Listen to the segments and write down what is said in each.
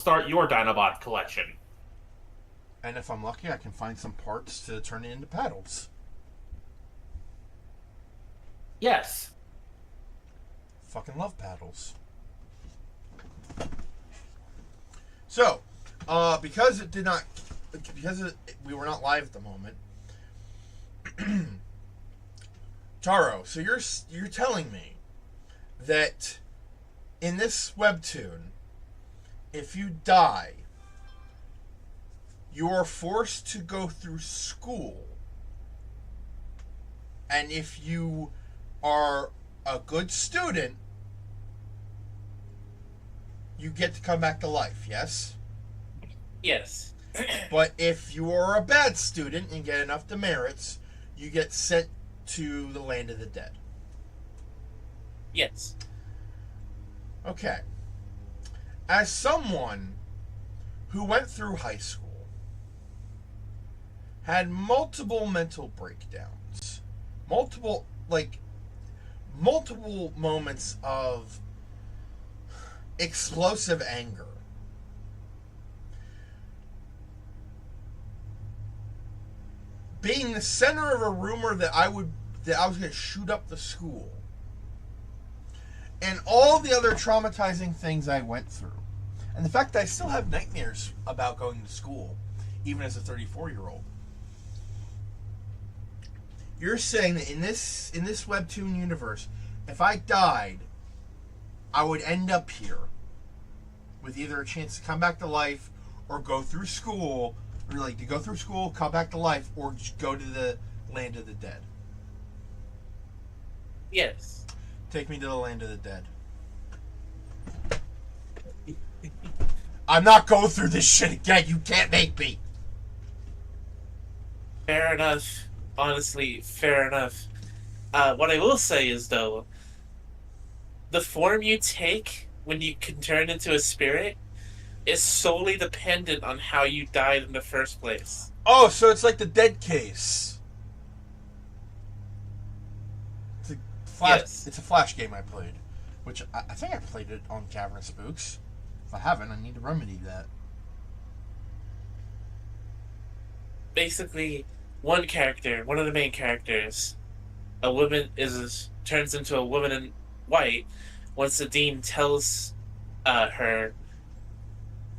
start your Dinobot collection. And if I'm lucky, I can find some parts to turn it into paddles. Yes. Fucking love paddles. So, because it did not, we were not live at the moment. Taro, so you're telling me that in this webtoon, if you die, you are forced to go through school, and if you are a good student, you get to come back to life, yes? Yes. But if you are a bad student and get enough demerits, you get sent to the land of the dead. Yes. Okay. As someone who went through high school, had multiple mental breakdowns, multiple moments of explosive anger, being the center of a rumor that I was going to shoot up the school, and all the other traumatizing things I went through, and the fact that I still have nightmares about going to school, even as a 34-year-old. You're saying that in this webtoon universe, if I died, I would end up here with either a chance to come back to life or go through school, or like to go through school, come back to life, or just go to the land of the dead. Yes. Take me to the land of the dead. I'm not going through this shit again. You can't make me. Fair enough. Honestly, fair enough. What I will say is, though, the form you take when you can turn into a spirit is solely dependent on how you died in the first place. Oh, so it's like the dead case. It's a flash. Yes. It's a flash game I played, which I think I played it on Cavern Spooks. If I haven't, I need to remedy that. Basically, one of the main characters, a woman turns into a woman in white once the dean tells her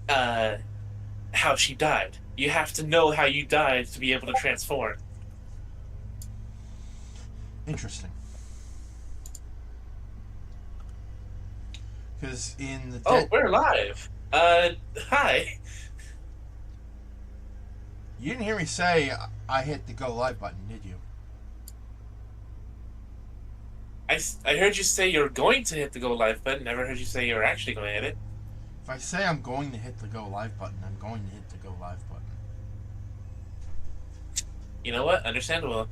how she died. You have to know how you died to be able to transform. Interesting. Because in the Oh, we're live. Hi. You didn't hear me say I hit the go live button, did you? I heard you say you're going to hit the go live button. Never heard you say you're actually going to hit it. If I say I'm going to hit the go live button, I'm going to hit the go live button. You know what? Understandable.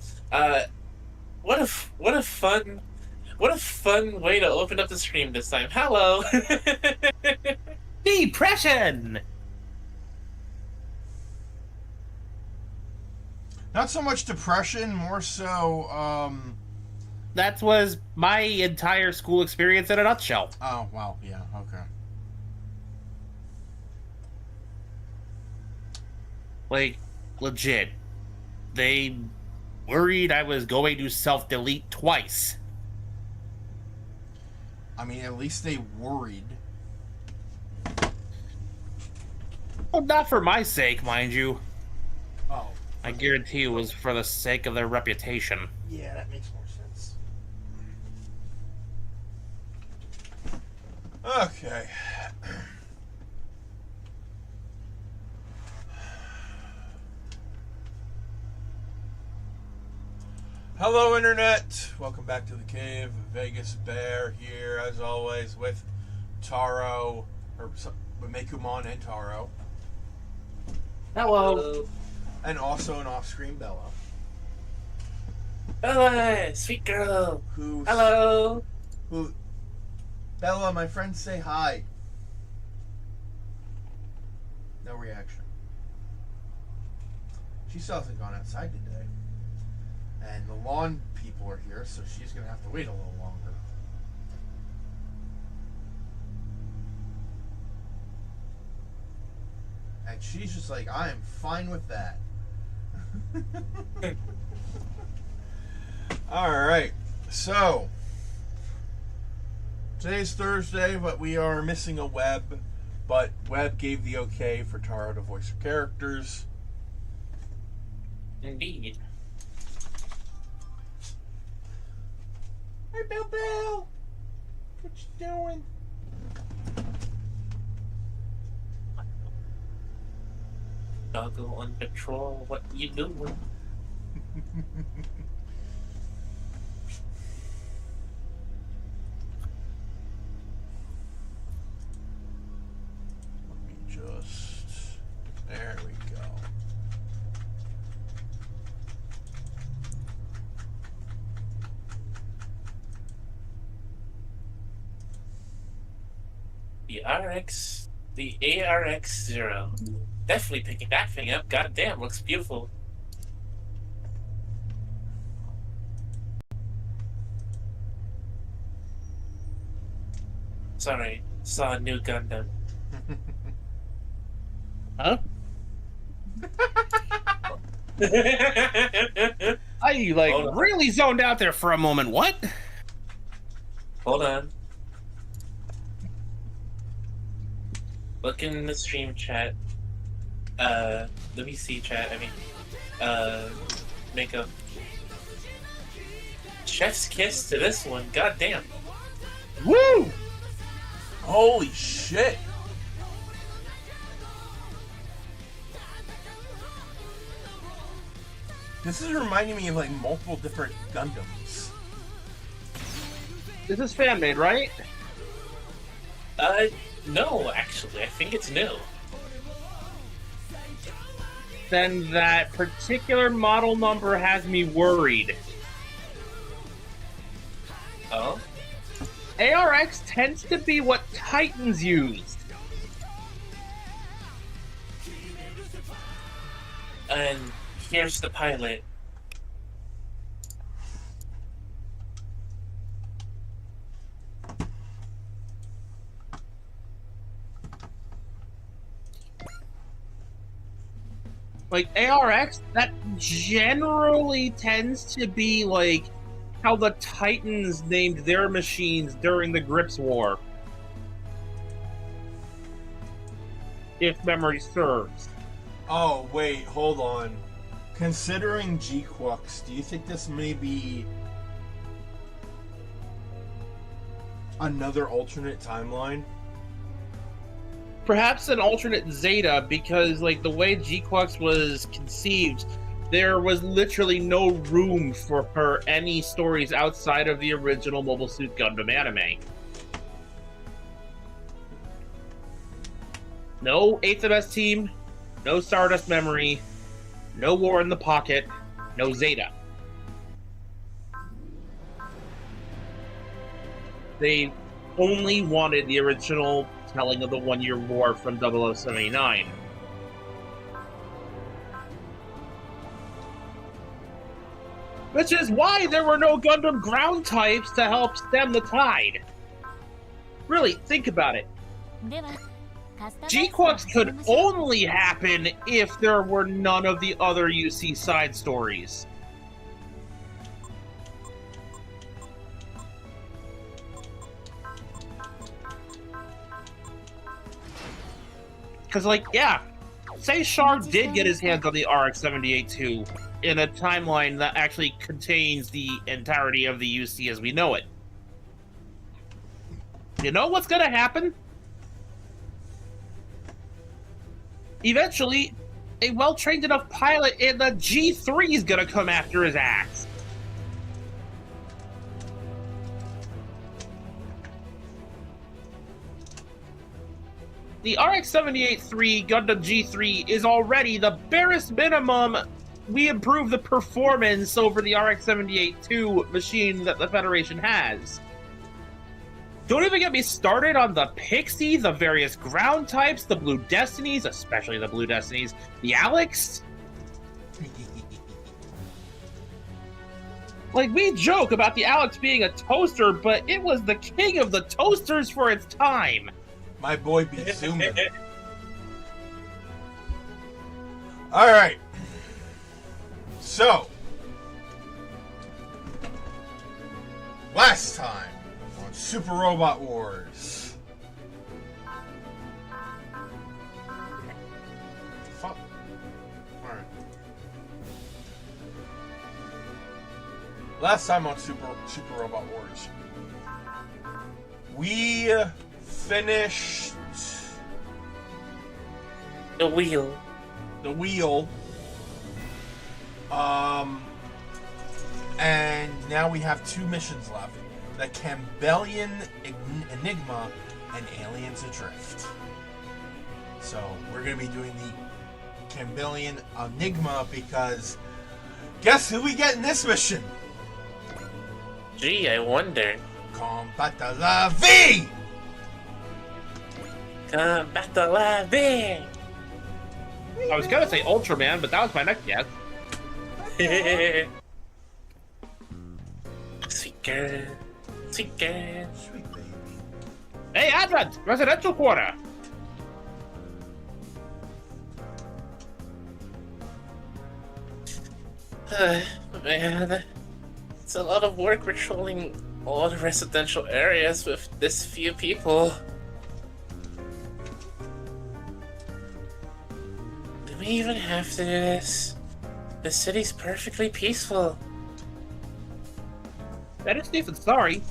What a fun way to open up the stream this time. Hello. Depression! Not so much depression, more so, That was my entire school experience in a nutshell. oh, wow, yeah, okay. Like, legit. They worried I was going to self-delete twice. I mean, at least they worried. Well, not for my sake, mind you. Oh. I guarantee it was for the sake of their reputation. Yeah, that makes more sense. Okay. Hello, Internet. Welcome back to the cave. Vegas Bear here, as always, with Taro, with Mekumon and Taro, Hello. and also an off-screen Bella, Bella, sweet girl. who Hello. Bella, my friends say hi. No reaction. She still hasn't gone outside today. And the lawn people are here, so she's going to have to wait a little longer. And she's just like, I am fine with that. Alright, so today's Thursday, but we are missing a Webb. But Webb gave the okay for Tara to voice her characters. Indeed. Hey, Bill Bill! What you doing? Doggo on patrol, what you doing? Let me just... There we go. The ARX-0. Definitely picking that thing up. God damn, looks beautiful. Sorry, saw a new Gundam. Huh? I really zoned out there for a moment. What? Hold on. Look in the stream chat. The VC chat, I mean. Makeup. Chef's kiss to this one. God damn. Woo! Holy shit! This is reminding me of like multiple different Gundams. This is fan made, right? No, actually. I think it's new. Then that particular model number has me worried. Oh? ARX tends to be what Titans used. And here's the pilot. Like, ARX, that generally tends to be, like, how the Titans named their machines during the Grips War. If memory serves. Oh, wait, hold on. Considering G-Quux, do you think this may be another alternate timeline? Perhaps an alternate Zeta, because, like, the way G-Quux was conceived, there was literally no room for her any stories outside of the original Mobile Suit Gundam anime. No 8th MS Team, no Stardust Memory, no War in the Pocket, no Zeta. They only wanted the original telling of the one-year war from 0079. Which is why there were no Gundam ground types to help stem the tide. Really, think about it. G-Quux could only happen if there were none of the other UC side stories. Because, like, yeah, say Char did get his hands on the RX-78-2 in a timeline that actually contains the entirety of the UC as we know it. You know what's gonna happen? Eventually, a well-trained enough pilot in the G3 is gonna come after his ass. The RX-78-3 Gundam G3 is already the barest minimum we improve the performance over the RX-78-2 machine that the Federation has. Don't even get me started on the Pixie, the various ground types, the Blue Destinies, especially the Blue Destinies, the Alex. Like, we joke about the Alex being a toaster, but it was the king of the toasters for its time. My boy be Zoomer. All right. So, last time on Super Robot Wars. Fuck. All right. Last time on Super Robot Wars, we finished The wheel. the wheel. And now we have 2 missions left. The Campbellian Enigma and Aliens Adrift. So we're going to be doing the Campbellian Enigma because guess who we get in this mission? Gee, I wonder. COMBATTLER V! COMBATTLER V! I was gonna say Ultraman, but that was my next guess. Sweet girl. Sweet girl. Sweet baby. Hey, Advent! Residential quarter! Man, it's a lot of work patrolling a lot of residential areas with this few people. Do we even have to do this? The city's perfectly peaceful. That is Nathan, sorry.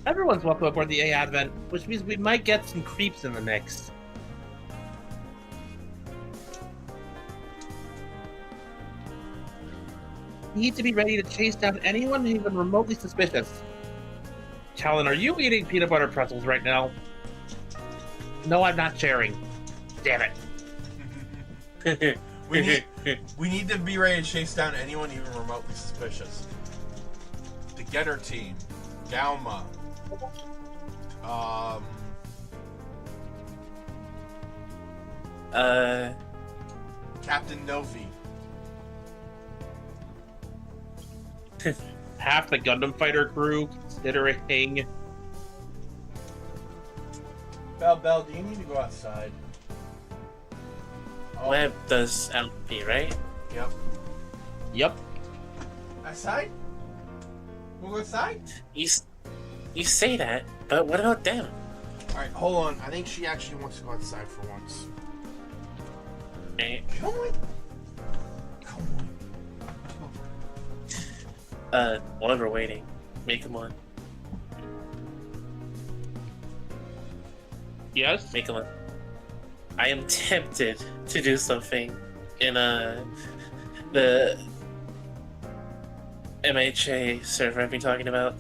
Everyone's welcome aboard the A Advent, which means we might get some creeps in the mix. You need to be ready to chase down anyone even remotely suspicious. Talon, are you eating peanut butter pretzels right now? No, I'm not sharing. Damn it. We need to be ready to chase down anyone even remotely suspicious. The Getter team, Galma, Captain Novi. Half the Gundam Fighter crew, considering... Bell, do you need to go outside? Oh, Web does LP, right? Yep. Yep. Outside? We'll go outside? You say that, but what about them? Alright, hold on. I think she actually wants to go outside for once. Eh, Come on. Come on. while we're waiting, make them on. Yes? Make them on. I am tempted to do something in the MHA server I've been talking about.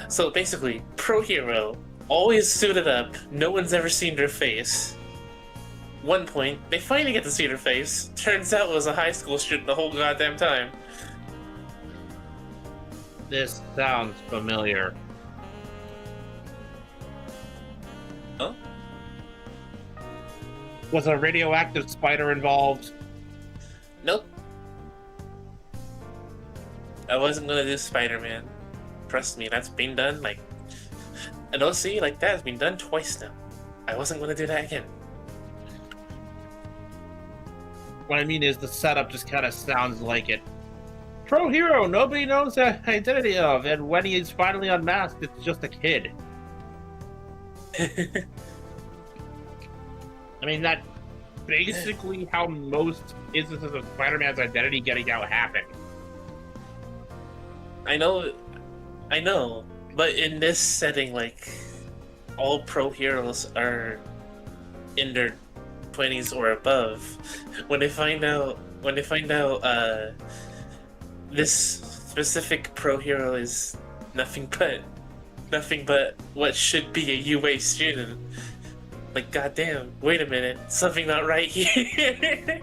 So basically, Pro Hero, always suited up, no one's ever seen their face. One point, they finally get to see their face. Turns out it was a high school student the whole goddamn time. This sounds familiar. Huh? Was a radioactive spider involved? Nope. I wasn't gonna do Spider-Man. Trust me, that's been done, like... An OC like that has been done twice now. I wasn't gonna do that again. What I mean is the setup just kind of sounds like it. Pro Hero, nobody knows the identity of, and when he is finally unmasked, it's just a kid. I mean, that's basically how most instances of Spider-Man's identity getting out happen. I know, but in this setting, like, all pro heroes are in their 20s or above. When they find out, this specific pro hero is nothing but what should be a UA student. Like, goddamn, wait a minute, something not right here.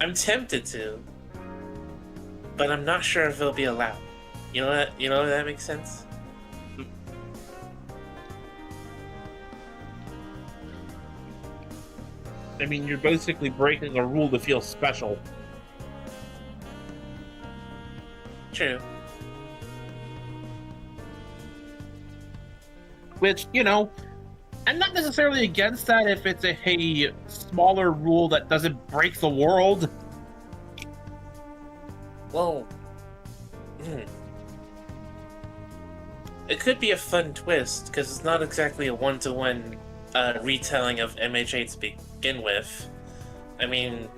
I'm tempted to, but I'm not sure if it'll be allowed. You know that? You know if that makes sense? I mean, you're basically breaking a rule to feel special. True. Which, I'm not necessarily against that if it's a smaller rule that doesn't break the world. Well, it could be a fun twist, because it's not exactly a one-to-one retelling of MH8 to begin with. I mean,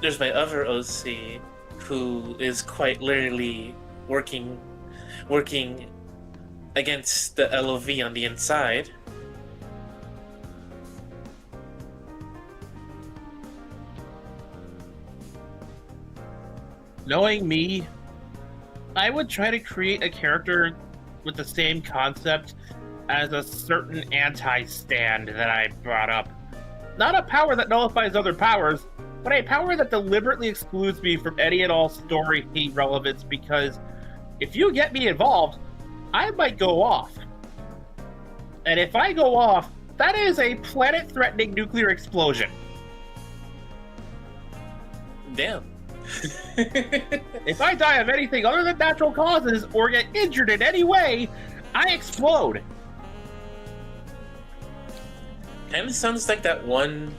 there's my other OC, who is quite literally working against the LOV on the inside. Knowing me, I would try to create a character with the same concept as a certain anti-stand that I brought up. Not a power that nullifies other powers, but a power that deliberately excludes me from any and all story relevance, because if you get me involved, I might go off. And if I go off, that is a planet-threatening nuclear explosion. Damn. If I die of anything other than natural causes or get injured in any way, I explode. Kind of sounds like that one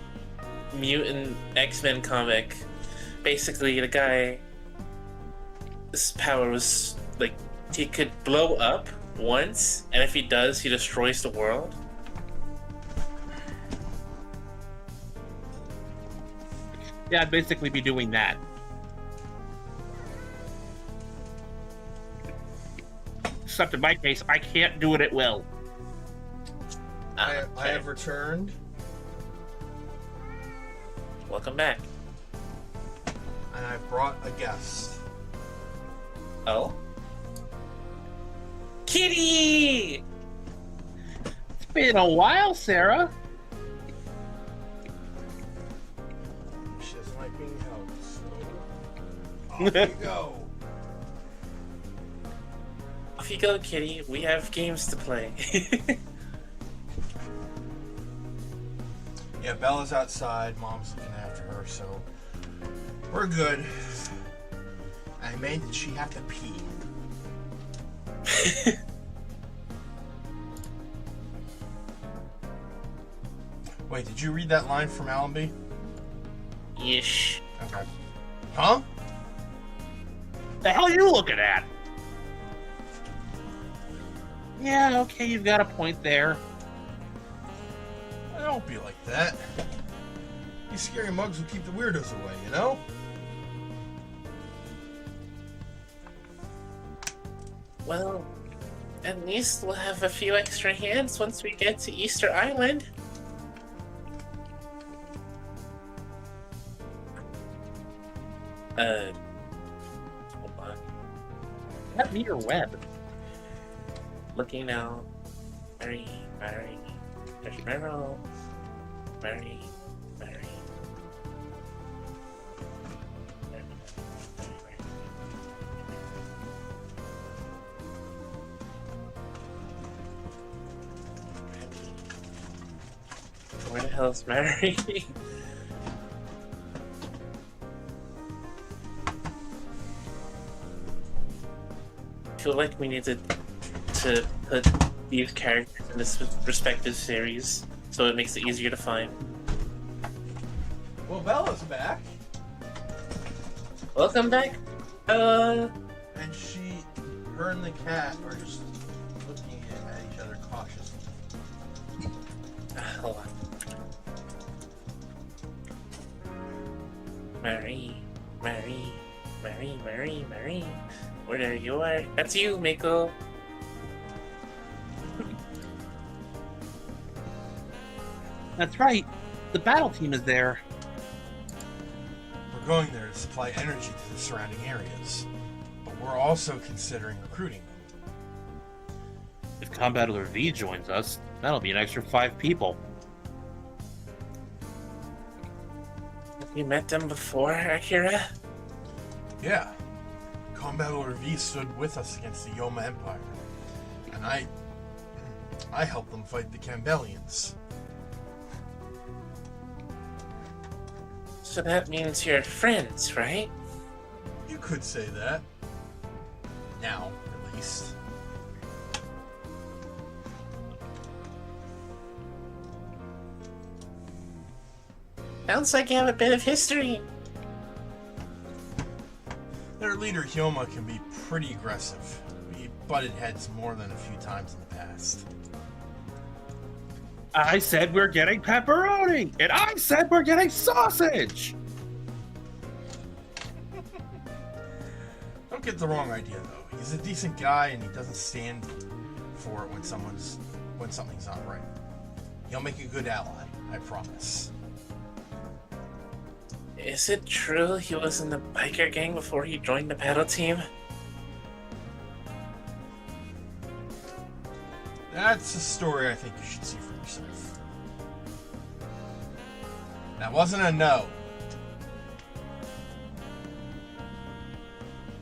mutant X-Men comic. Basically, the guy, his power was like he could blow up once, and if he does, he destroys the world. Yeah, I'd basically be doing that. Except in my case, I can't do it at will. I have returned. Welcome back. And I brought a guest. Oh? Kitty! It's been a while, Sarah. She doesn't like being held, so off you go. Off you go, Kitty. We have games to play. Yeah, Bella's outside. Mom's looking after her, so we're good. I mean, did she have to pee? Wait, did you read that line from Allenby? Yeesh. Okay. Huh? The hell are you looking at? Yeah, okay, you've got a point there. Don't be like that. These scary mugs will keep the weirdos away, you know? Well, at least we'll have a few extra hands once we get to Easter Island. Hold on. Let me your web. Looking now. Mary. There's Meryl. Mary. Where the hell is Mary? I feel like we need to put these characters in this respective series so it makes it easier to find. Well, Bella's back. Welcome back. And her and the cat are just looking at each other cautiously. Hold on. Mary. Where you are? That's you, Mako. That's right. The battle team is there. We're going there to supply energy to the surrounding areas, but we're also considering recruiting them. If COMBATTLER V joins us, that'll be an extra 5 people. Have you met them before, Akira? Yeah. COMBATTLER V stood with us against the Yoma Empire, and I helped them fight the Campbellians. So that means you're friends, right? You could say that. Now, at least. Sounds like you have a bit of history. Their leader, Hyoma, can be pretty aggressive. We butted heads more than a few times in the past. I said we're getting pepperoni, and I said we're getting sausage. Don't get the wrong idea, though. He's a decent guy, and he doesn't stand for it when something's not right. He'll make a good ally, I promise. Is it true he was in the biker gang before he joined the battle team? That's a story I think you should see for yourself. That wasn't a no.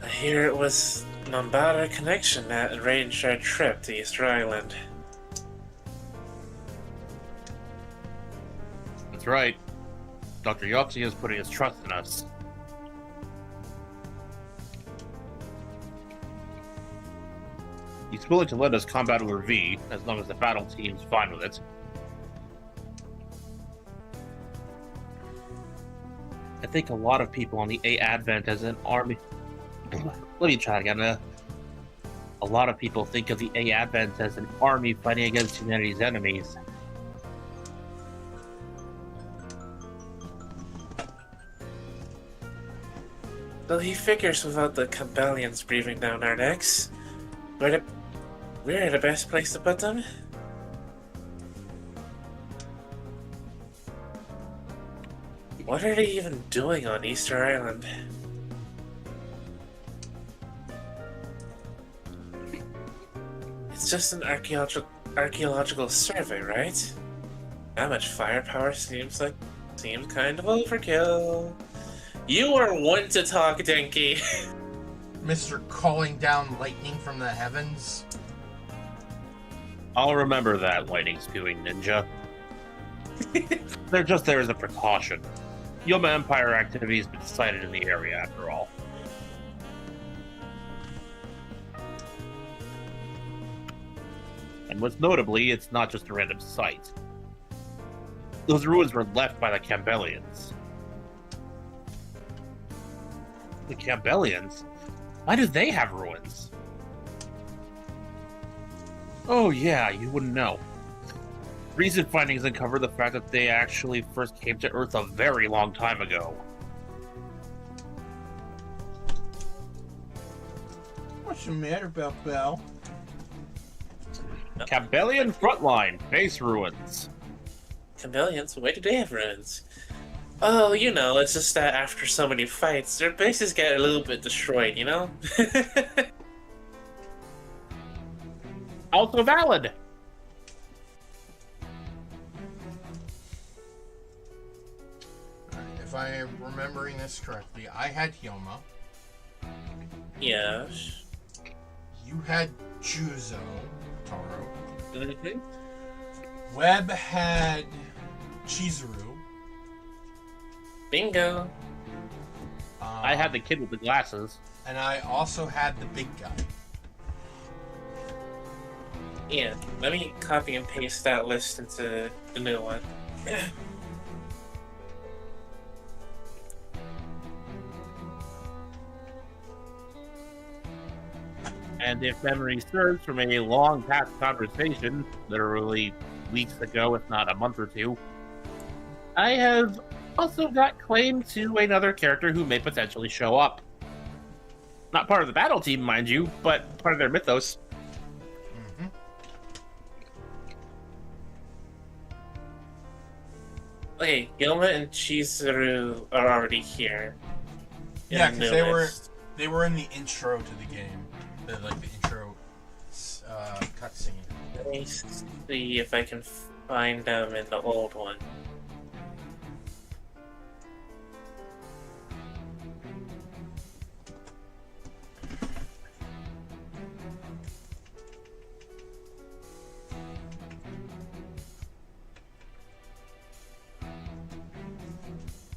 I hear it was Mombata connection that arranged our trip to Easter Island. That's right. Dr. Yoxi is putting his trust in us. He's willing to let us COMBATTLER V, as long as the battle team's fine with it. I think a lot of people on the A Advent as an army... Let me try again. A lot of people think of the A Advent as an army fighting against humanity's enemies. Well, he figures without the Cabellians breathing down our necks, we're the best place to put them. What are they even doing on Easter Island? It's just an archaeological survey, right? That much firepower seems kind of overkill. You are one to talk, Denki. Mr. Calling down lightning from the heavens. I'll remember that, lightning spewing ninja. They're just there as a precaution. Yoma Empire activity has been sighted in the area, after all. And most notably, it's not just a random site. Those ruins were left by the Campbellians. The Campbellians? Why do they have ruins? Oh yeah, you wouldn't know. Recent findings uncover the fact that they actually first came to Earth a very long time ago. What's the matter, Bell? Campbellian frontline, base ruins. Cabellians? Why do they have ruins? Oh, you know, it's just that after so many fights, their bases get a little bit destroyed, you know? Also valid. If I am remembering this correctly, I had Hyoma. Yes. You had Juzo, Taro. Mhm. Webb had Chizuru. Bingo. I had the kid with the glasses. And I also had the big guy. Yeah, let me copy and paste that list into the new one. And if memory serves from a long past conversation, literally weeks ago, if not a month or two, I have also got claim to another character who may potentially show up. Not part of the battle team, mind you, but part of their mythos. Mm-hmm. Okay, Gilma and Chizuru are already here. in Yeah, the because new they list. were in the intro to the game. The intro cutscene. Let me see if I can find them in the old one.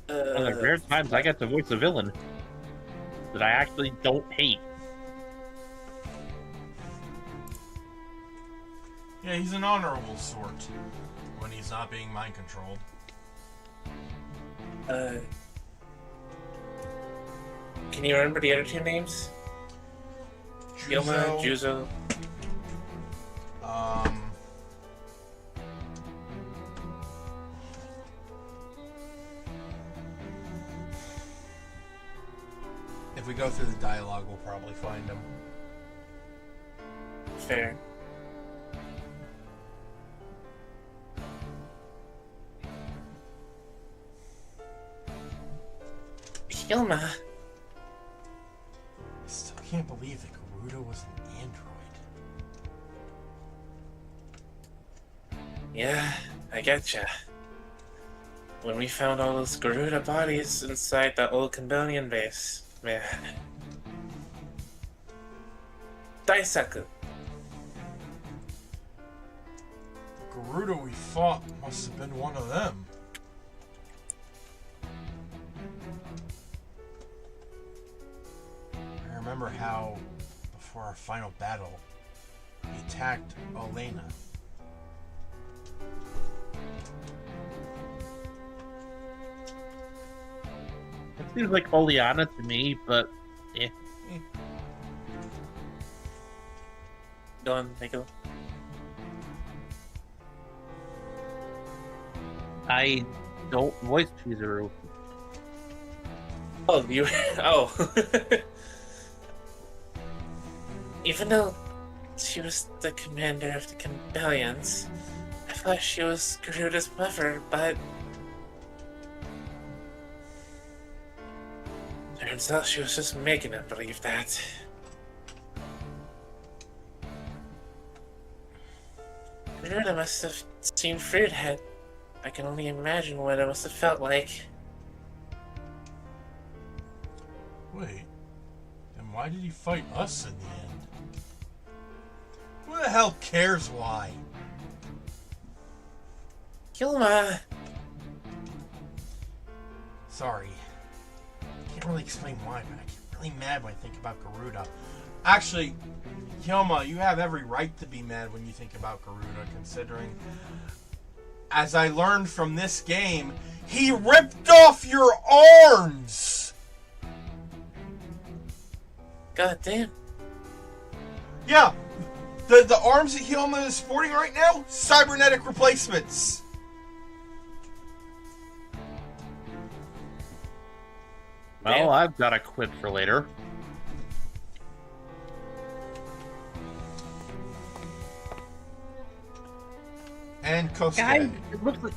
One of the rare times I get to voice a villain that I actually don't hate. Yeah, he's an honorable sort when he's not being mind controlled. Can you remember the other two names? Yoma, Juzo. If we go through the dialogue, we'll probably find him. Fair. Yoma. I still can't believe that Garuda was an android. Yeah, I getcha. When we found all those Garuda bodies inside the old Cambodian base, man. Daisaku. The Garuda we fought must have been one of them. I remember how, before our final battle, he attacked Elena. It seems like Oleana to me, but eh. Go on, Nico. I don't voice Chizuru. Oh, you. Oh. Even though she was the commander of the Cambodians, I thought she was Garuda's mother, but. Turns out she was just making him believe that. Garuda must have seen Fruithead. I can only imagine what it must have felt like. Wait, then why did he fight us in the end? Who the hell cares why? Yulma! Sorry. Can't really explain why, but I get really mad when I think about Garuda. Actually, Hyoma, you have every right to be mad when you think about Garuda, considering, as I learned from this game, he ripped off your arms! God damn. Yeah, the arms that Hyoma is sporting right now, cybernetic replacements. Well, I've got a quip for later. And Kosuke. Guys, it looks like...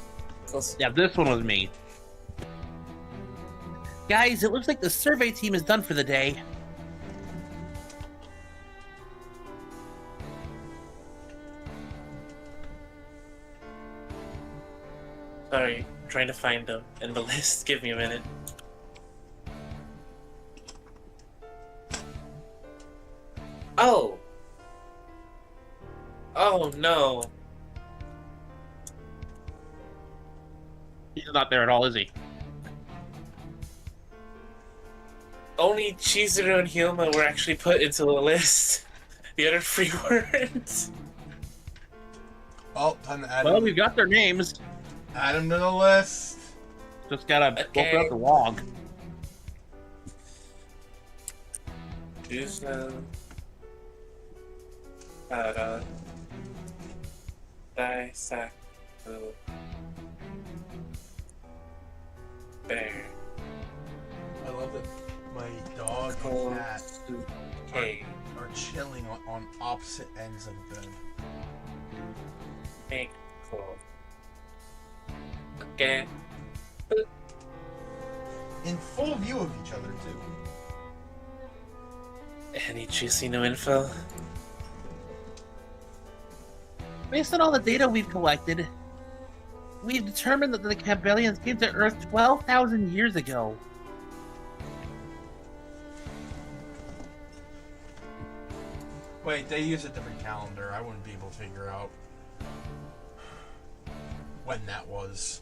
Yeah, this one was me. Guys, it looks like the survey team is done for the day. Sorry, I'm trying to find them in the list. Give me a minute. Oh! Oh no. He's not there at all, is he? Only Chizuru and Hyoma were actually put into the list. The other three weren't. Oh, time to add Well, him. we've got their names. Add him to the list. Just gotta Okay. open up the log. Juzo. Para. Daisaku. Bear. I love that my dog and cat Hey. are chilling on opposite ends of the bed. Hey. Cool. Okay. In full view of each other, too. Any juicy new info? Based on all the data we've collected, we've determined that the Cambodians came to Earth 12,000 years ago. Wait, they use a different calendar. I wouldn't be able to figure out when that was.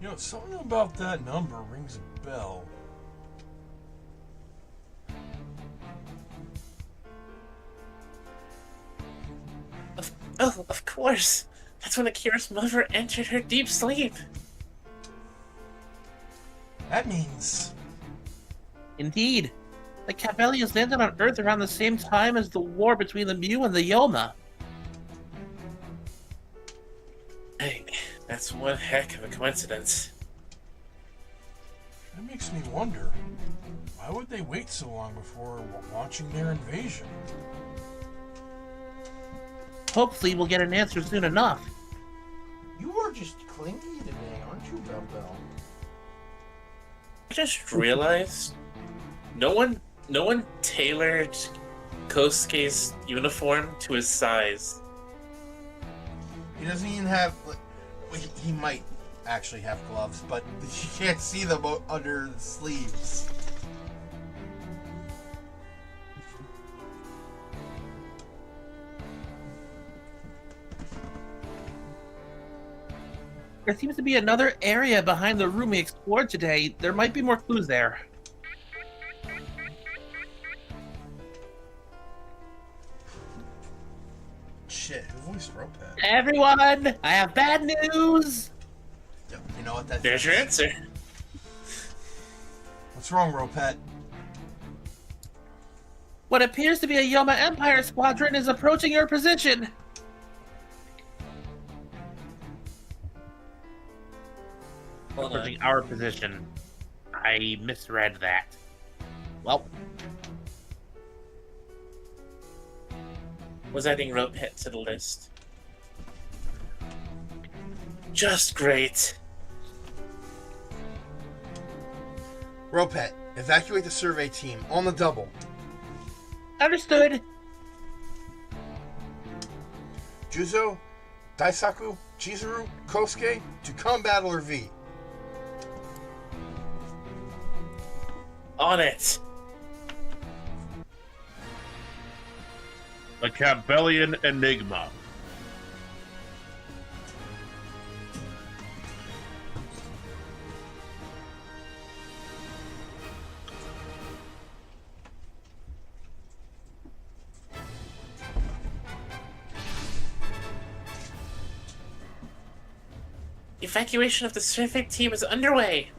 You know, something about that number rings a bell. Of course. That's when Akira's mother entered her deep sleep. That means... Indeed. The Cabellians landed on Earth around the same time as the war between the Mew and the Yoma. Dang, that's one heck of a coincidence. That makes me wonder, why would they wait so long before launching their invasion? Hopefully we'll get an answer soon enough. You are just clingy today, aren't you, Bell? I just realized no one tailored Kosuke's uniform to his size. He doesn't even have. Well, he might actually have gloves, but you can't see them under the sleeves. There seems to be another area behind the room we explored today. There might be more clues there. Shit, who voiced Ropet? Everyone, I have bad news! Yo, you know what that There's your answer. What's wrong, Ropet? What appears to be a Yoma Empire squadron is approaching your position. Hold on. Approaching our position. I misread that. Well, Was adding rope hit to the list. Just great. Ropet, evacuate the survey team on the double. understood. Juzo, Daisaku, Chizuru, Kosuke to COMBATTLER V. On it. The Cabellian Enigma. Evacuation of the survey team is underway.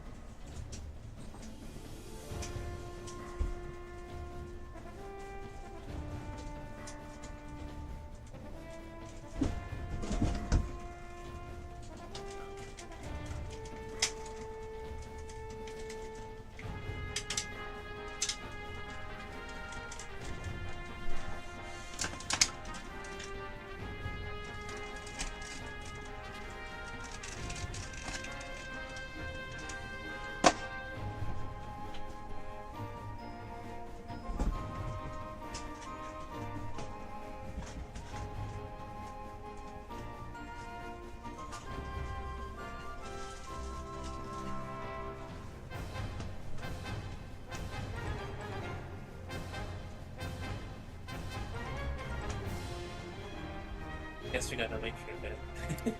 Guess we gotta wait for a bit.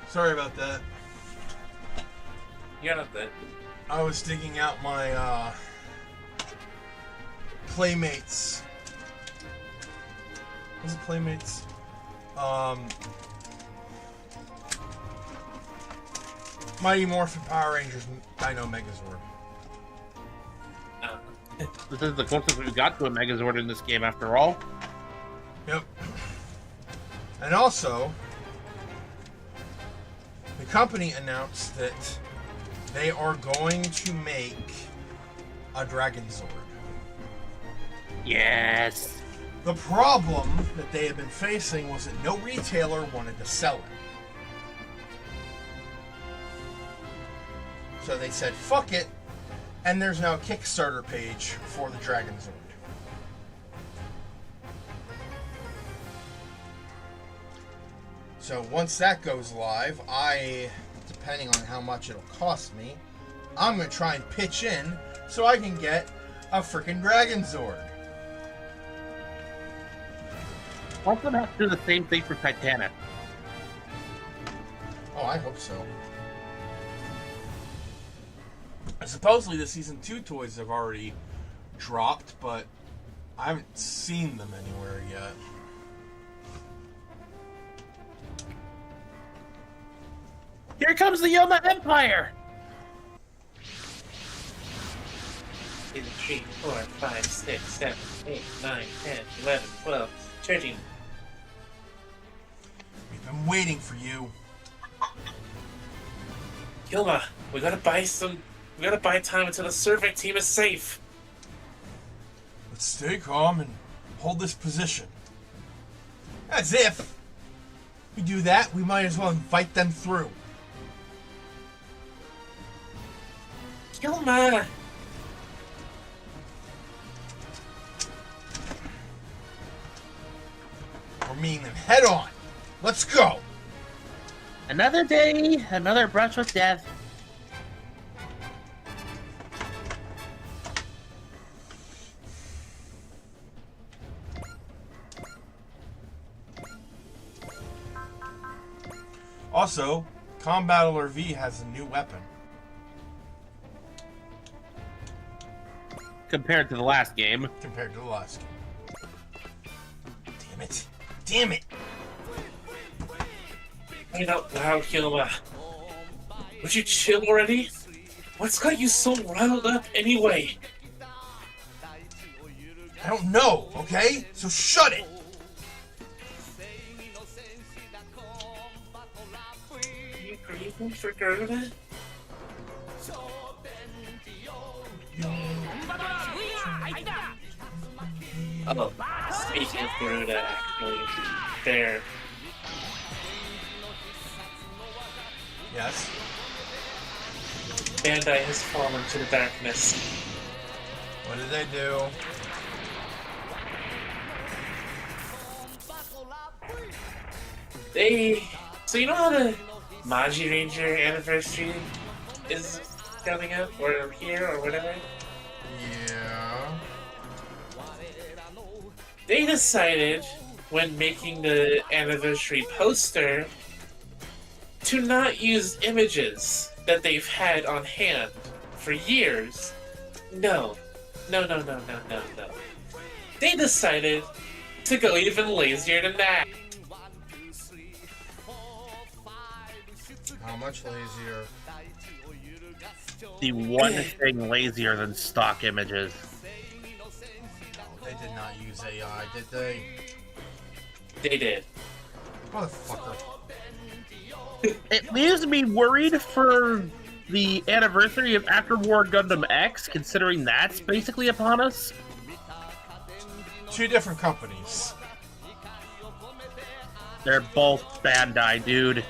Sorry about that. You're not that. I was digging out my Playmates. Was it Playmates? Mighty Morphin Power Rangers Dino Megazord. This is the closest we've got to a Megazord in this game, after all. Yep. And also, the company announced that they are going to make a Dragon Zord. Yes. The problem that they had been facing was that no retailer wanted to sell it. So they said, fuck it, and there's now a Kickstarter page for the Dragon Zord. So once that goes live, depending on how much it'll cost me, I'm going to try and pitch in so I can get a freaking Dragon Zord. I'm gonna have to do the same thing for Titanic. Oh, I hope so. Supposedly the Season 2 toys have already dropped, but I haven't seen them anywhere yet. Here comes the Yoma Empire! 2, 3, 4, 5, 6, 7, 8, 9, 10, 11, 12. Charging. We've been waiting for you. Gilma, we gotta buy time until the survey team is safe. Let's stay calm and hold this position. As if we do that, we might as well invite them through. Gilma! We're meeting them head on. Let's go. Another day, another brush with death. Also, COMBATTLER V has a new weapon. Compared to the last game. Compared to the last game. Damn it. Damn it. Right out loud, Gilma. Would you chill already? What's got you so riled up anyway? I don't know, okay? So shut it. Are you grieving for Garuda? Oh, speaking of Garuda, actually, there. Yes. Bandai has fallen to the darkness. What did they do? So you know how the Magi Ranger anniversary is coming up, or here, or whatever? Yeah. They decided, when making the anniversary poster, to not use images that they've had on hand for years. No. They decided to go even lazier than that. How much lazier? The one thing lazier than stock images. They did not use AI, did they? They did. Motherfucker. It leaves me worried for the anniversary of After War Gundam X, considering that's basically upon us. Two different companies. They're both Bandai, dude.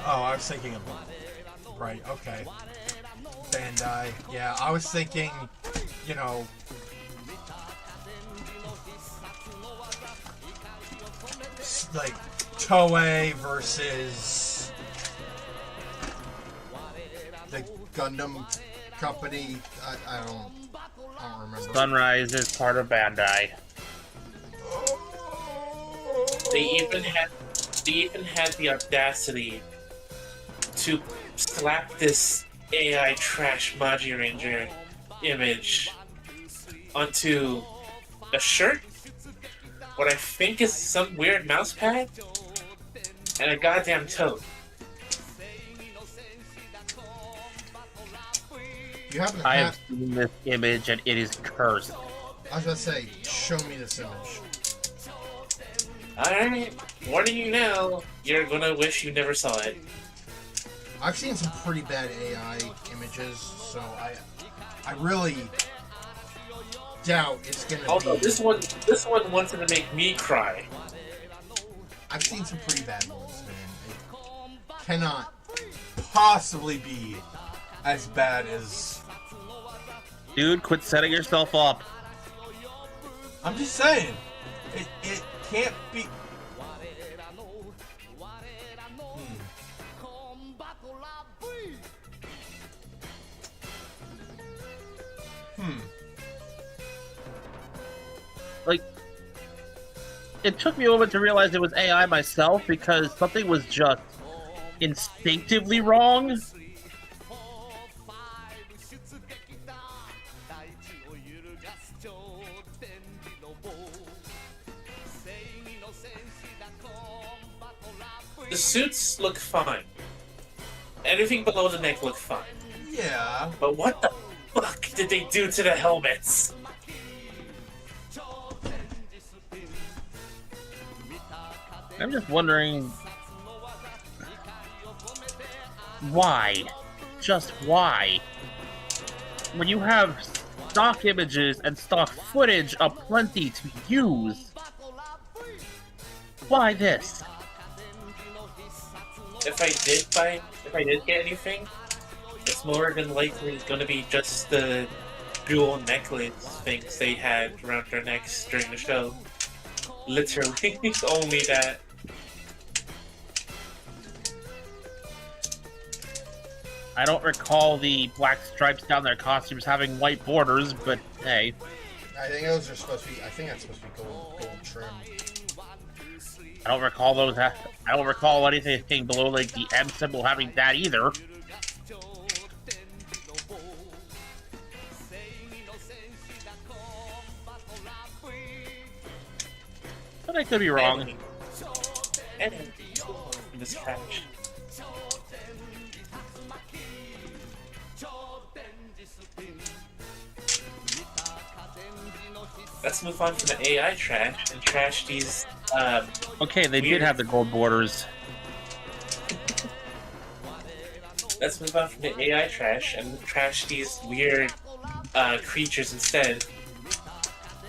Oh, I was thinking of... Right, okay. Bandai. Yeah, I was thinking, you know... like, Toei versus... the Gundam company. I don't remember. Sunrise is part of Bandai. They even had the audacity to slap this AI trash Magi Ranger image onto a shirt what I think is some weird mouse pad and a goddamn toad. You happen to I have. have seen this image and it is cursed. I was gonna say, show me this image. Alright, warning you now, you're gonna wish you never saw it. I've seen some pretty bad AI images, so I really doubt it's gonna Although be. this one wanted to make me cry. I've seen some pretty bad ones, man. It cannot possibly be as bad as. Dude, quit setting yourself up. I'm just saying, it can't be. Like, it took me a moment to realize it was AI myself because something was just instinctively wrong. The suits look fine. Anything below the neck looked fine. Yeah. But what the fuck did they do to the helmets? I'm just wondering why? Just why? When you have stock images and stock footage aplenty to use, why this? If I did get anything, it's more than likely going to be just the jewel necklace things they had around their necks during the show. Literally, only that. I don't recall the black stripes down their costumes having white borders, but hey. I think those are supposed to be. I think that's supposed to be gold trim. I don't recall those. I don't recall anything below like the M symbol having that either. But I could be wrong. Anyway, in this catch. Let's move on from the AI trash and trash these. Okay, they weird. did have the gold borders. Let's move on from the AI trash and trash these weird creatures instead.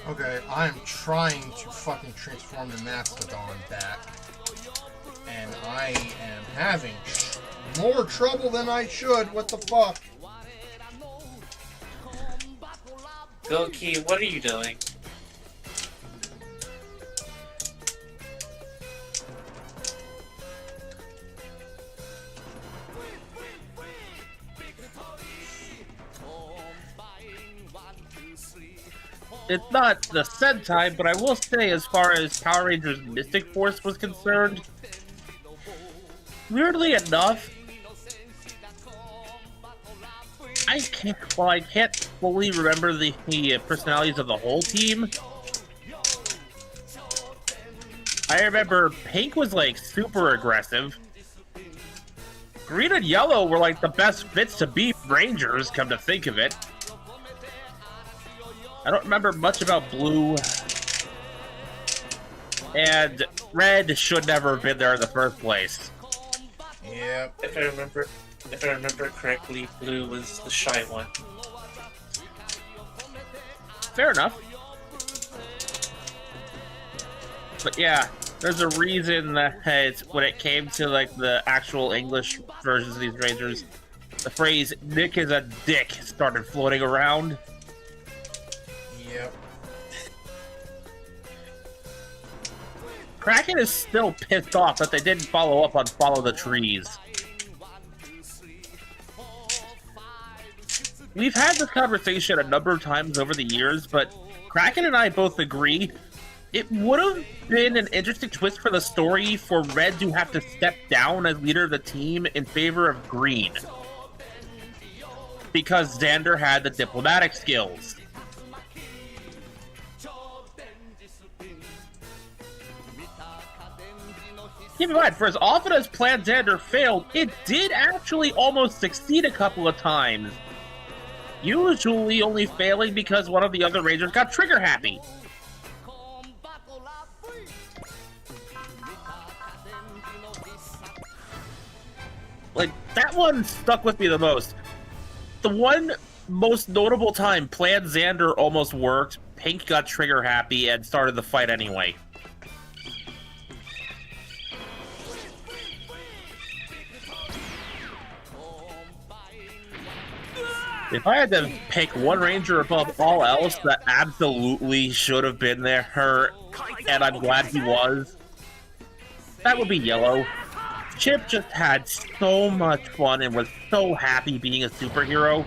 Okay, I'm trying to fucking transform the Mastodon back, and I am having more trouble than I should. What the fuck? Goki, what are you doing? It's not the Sentai, but I will say, as far as Power Rangers Mystic Force was concerned, weirdly enough, I can't fully remember the personalities of the whole team. I remember Pink was like super aggressive. Green and Yellow were like the best fits to be Rangers, come to think of it. I don't remember much about Blue. And Red should never have been there in the first place. Yep. If I remember correctly, Blue was the shy one. Fair enough. But yeah, there's a reason that when it came to like the actual English versions of these Rangers, the phrase "Nick is a dick" started floating around. Yep. Kraken is still pissed off that they didn't follow up on Follow the Trees. We've had this conversation a number of times over the years, but Kraken and I both agree it would have been an interesting twist for the story for Red to have to step down as leader of the team in favor of Green. Because Xander had the diplomatic skills. Keep in mind, for as often as Plan Xander failed, it did actually almost succeed a couple of times. Usually only failing because one of the other Rangers got trigger happy. Like, that one stuck with me the most. The one most notable time Plan Xander almost worked, Pink got trigger happy and started the fight anyway. If I had to pick one Ranger above all else that absolutely should have been there, and I'm glad he was, that would be Yellow. Chip just had so much fun and was so happy being a superhero.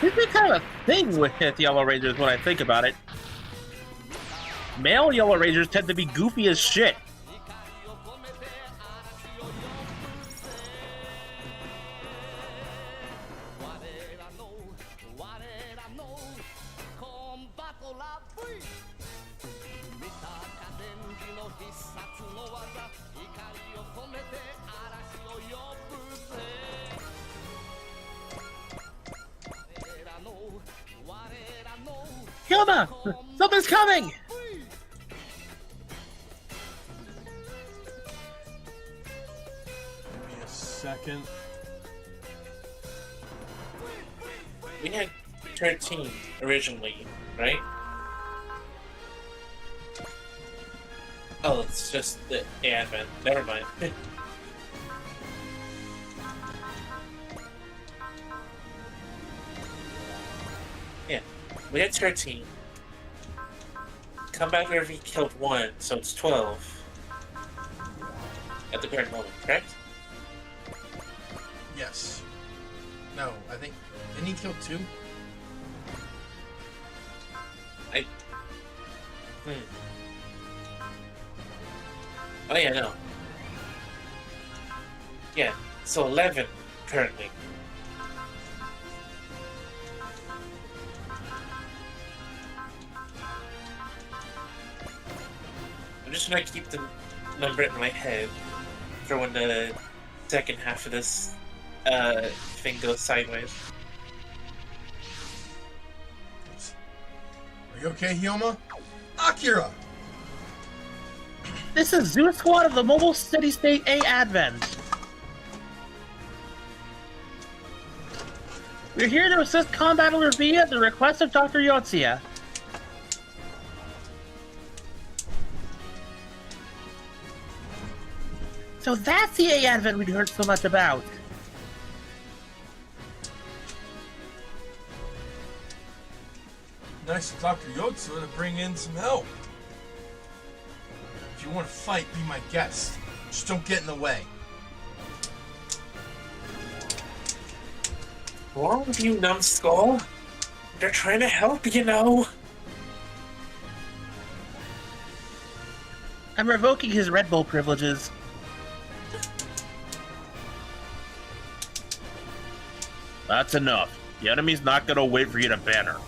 This is kind of a thing with Yellow Rangers when I think about it. Male Yellow Rangers tend to be goofy as shit. Hilma! Something's coming! Give me a second. We had 13 originally, right? Oh, it's just the advent. Never mind. Yeah, we had 13. Combattler V killed 1, so it's 12. At the current moment, correct? Yes. No, I think... Didn't he kill 2? Oh yeah, no. Yeah, so 11 currently. I'm just gonna keep the number in my head for when the second half of this thing goes sideways. Are you okay, Hyoma? Akira! This is Zoo Squad of the Mobile City State A Advent. We're here to assist Combattler V at the request of Dr. Yotsuya. So that's the A Advent we'd heard so much about. Nice of Dr. Yotsuya to bring in some help. If you want to fight, be my guest. Just don't get in the way. What's wrong with you, numbskull? They're trying to help, you know. I'm revoking his Red Bull privileges. That's enough. The enemy's not gonna wait for you to ban her.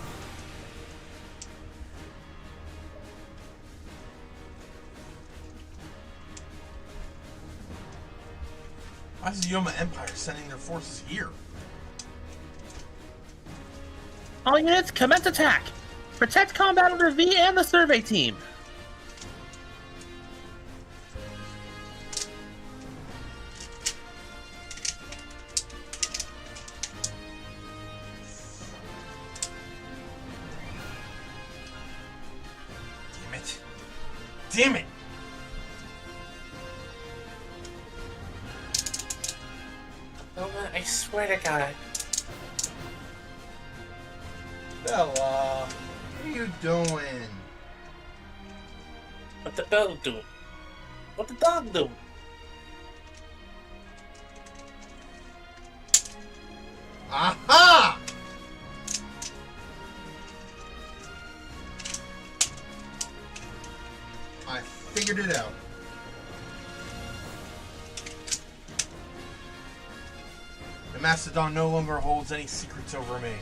Why is the Yoma Empire sending their forces here? All units, commence attack! Protect Combattler V and the survey team! Damn it. Damn it! Noma, I swear to God. Bella, what are you doing? What the dog do? What the dog do? Aha! I figured it out. The Mastodon no longer holds any secrets over me.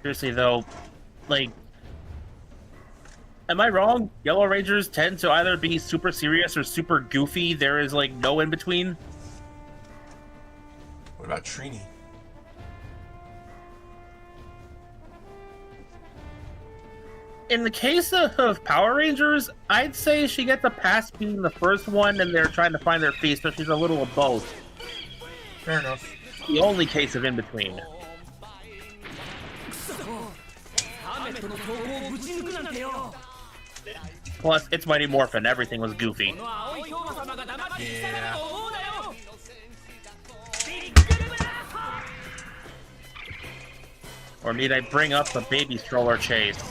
Seriously though, like, am I wrong? Yellow Rangers tend to either be super serious or super goofy. There is like no in between. What about Trini? In the case of Power Rangers, I'd say she gets a pass being the first one, and they're trying to find their feet, so she's a little of both. Fair enough. The only case of in between. Plus, it's Mighty Morphin. Everything was goofy. Yeah. Or need I bring up the baby stroller chase?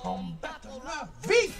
Combattleer V!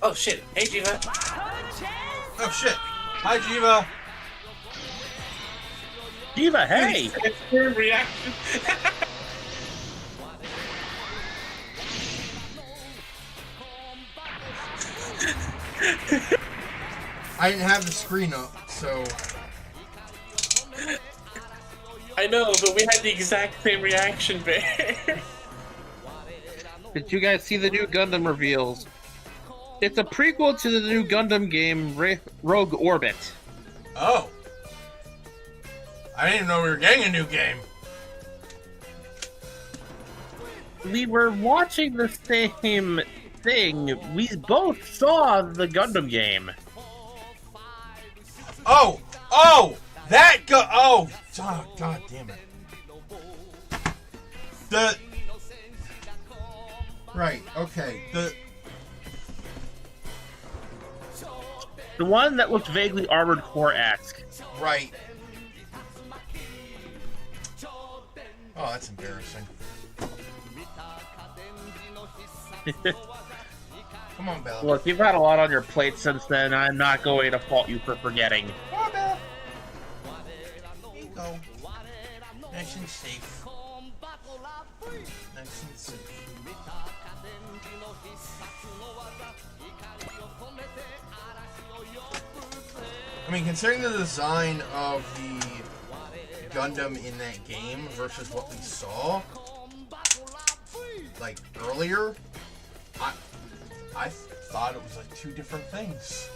Oh shit! Hey, Jiva. Oh shit! Hi, Jiva! Diva, hey! Transform reaction. I didn't have the screen up, so... I know, but we had the exact same reaction, Bear. Did you guys see the new Gundam reveals? It's a prequel to the new Gundam game, Rogue Orbit. Oh. I didn't even know we were getting a new game. We were watching the same thing. We both saw the Gundam game. Oh! Oh! That go- Oh! God damn it. The... Right, okay. The one that looked vaguely Armored Core-esque. Right. Oh, that's embarrassing. Come on, Bella. Look, you've had a lot on your plate since then. I'm not going to fault you for forgetting. Come on, Bella. Here you go. Nice and safe. Nice and safe. I mean, considering the design of the Gundam in that game versus what we saw, like, earlier, I thought it was, like, two different things.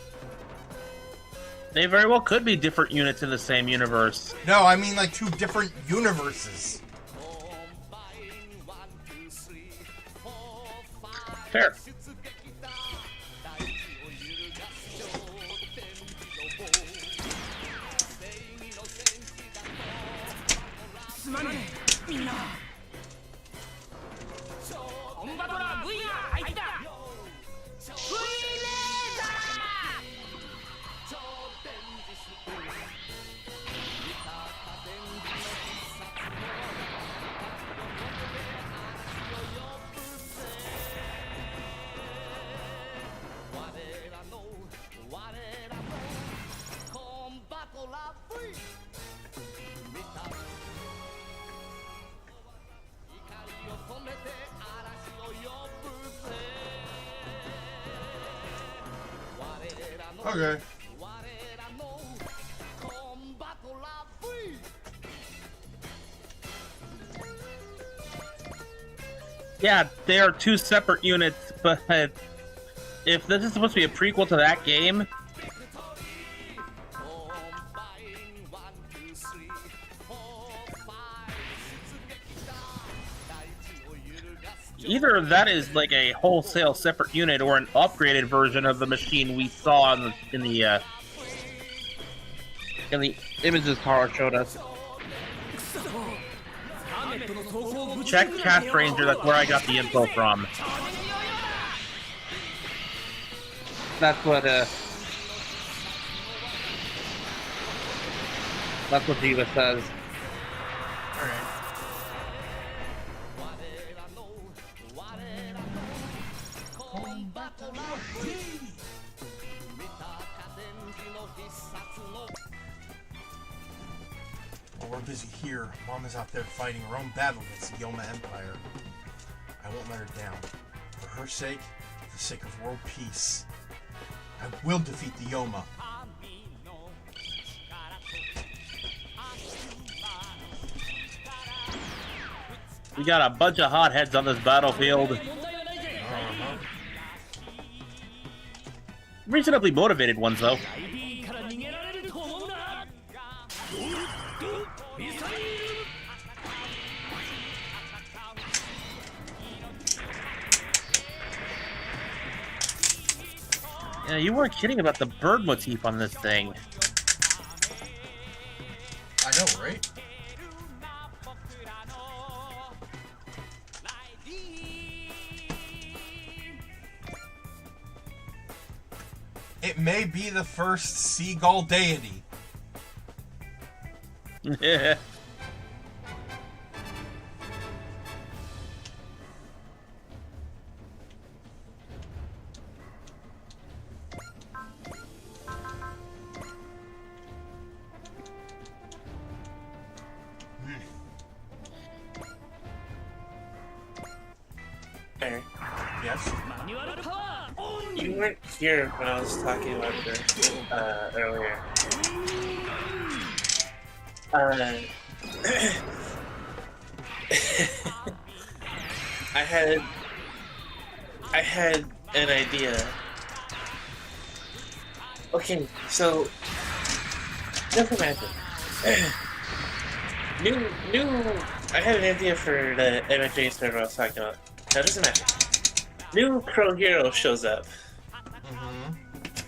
They very well could be different units in the same universe. No, I mean, like, two different universes. Fair. Okay. Yeah, they are two separate units, but if this is supposed to be a prequel to that game, either that is like a wholesale separate unit or an upgraded version of the machine we saw in the images Tara showed us. Check Cast Ranger, that's where I got the info from. That's what Diva says. Alright. While we're busy here, Mom is out there fighting her own battle against the Yoma Empire. I won't let her down. For her sake, for the sake of world peace, I will defeat the Yoma. We got a bunch of hotheads on this battlefield. Reasonably motivated ones, though. Yeah, you weren't kidding about the bird motif on this thing. I know, right? It may be the first seagull deity. Yeah. Eric, Yes? you weren't here when I was talking about this earlier. I had an idea. Okay, so just imagine. I had an idea for the MFA server I was talking about. Now just imagine. New Pro Hero shows up. Mm-hmm.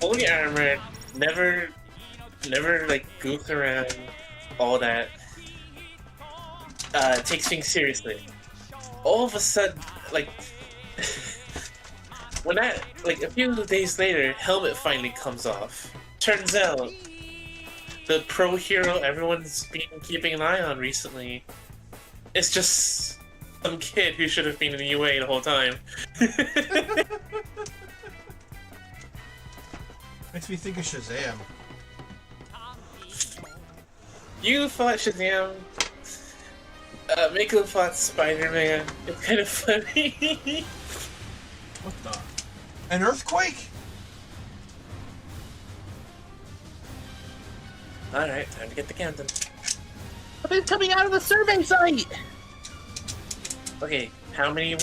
Fully armored, never like goofs around, all that. Takes things seriously. All of a sudden, like when that, like a few days later, helmet finally comes off. Turns out the pro hero everyone's been keeping an eye on recently is just some kid who should have been in the UA the whole time. Makes me think of Shazam. You fought Shazam. Mako fought Spider-Man. It's kind of funny. What the? An earthquake? Alright, time to get the captain. Something's coming out of the survey site! Okay, how many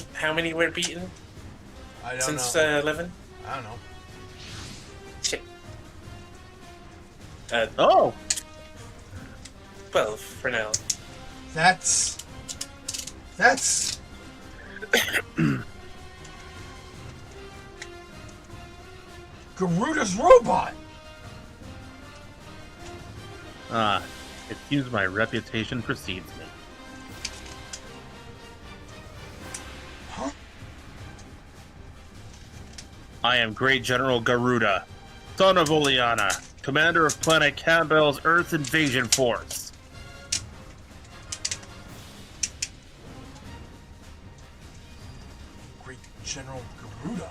were beaten I don't since know. 11? I don't know. Shit. Oh! 12 for now. That's Garuda's robot. It seems my reputation precedes me. Huh? I am Great General Garuda, son of Oleana, commander of planet Campbell's Earth Invasion Force. Great General Garuda.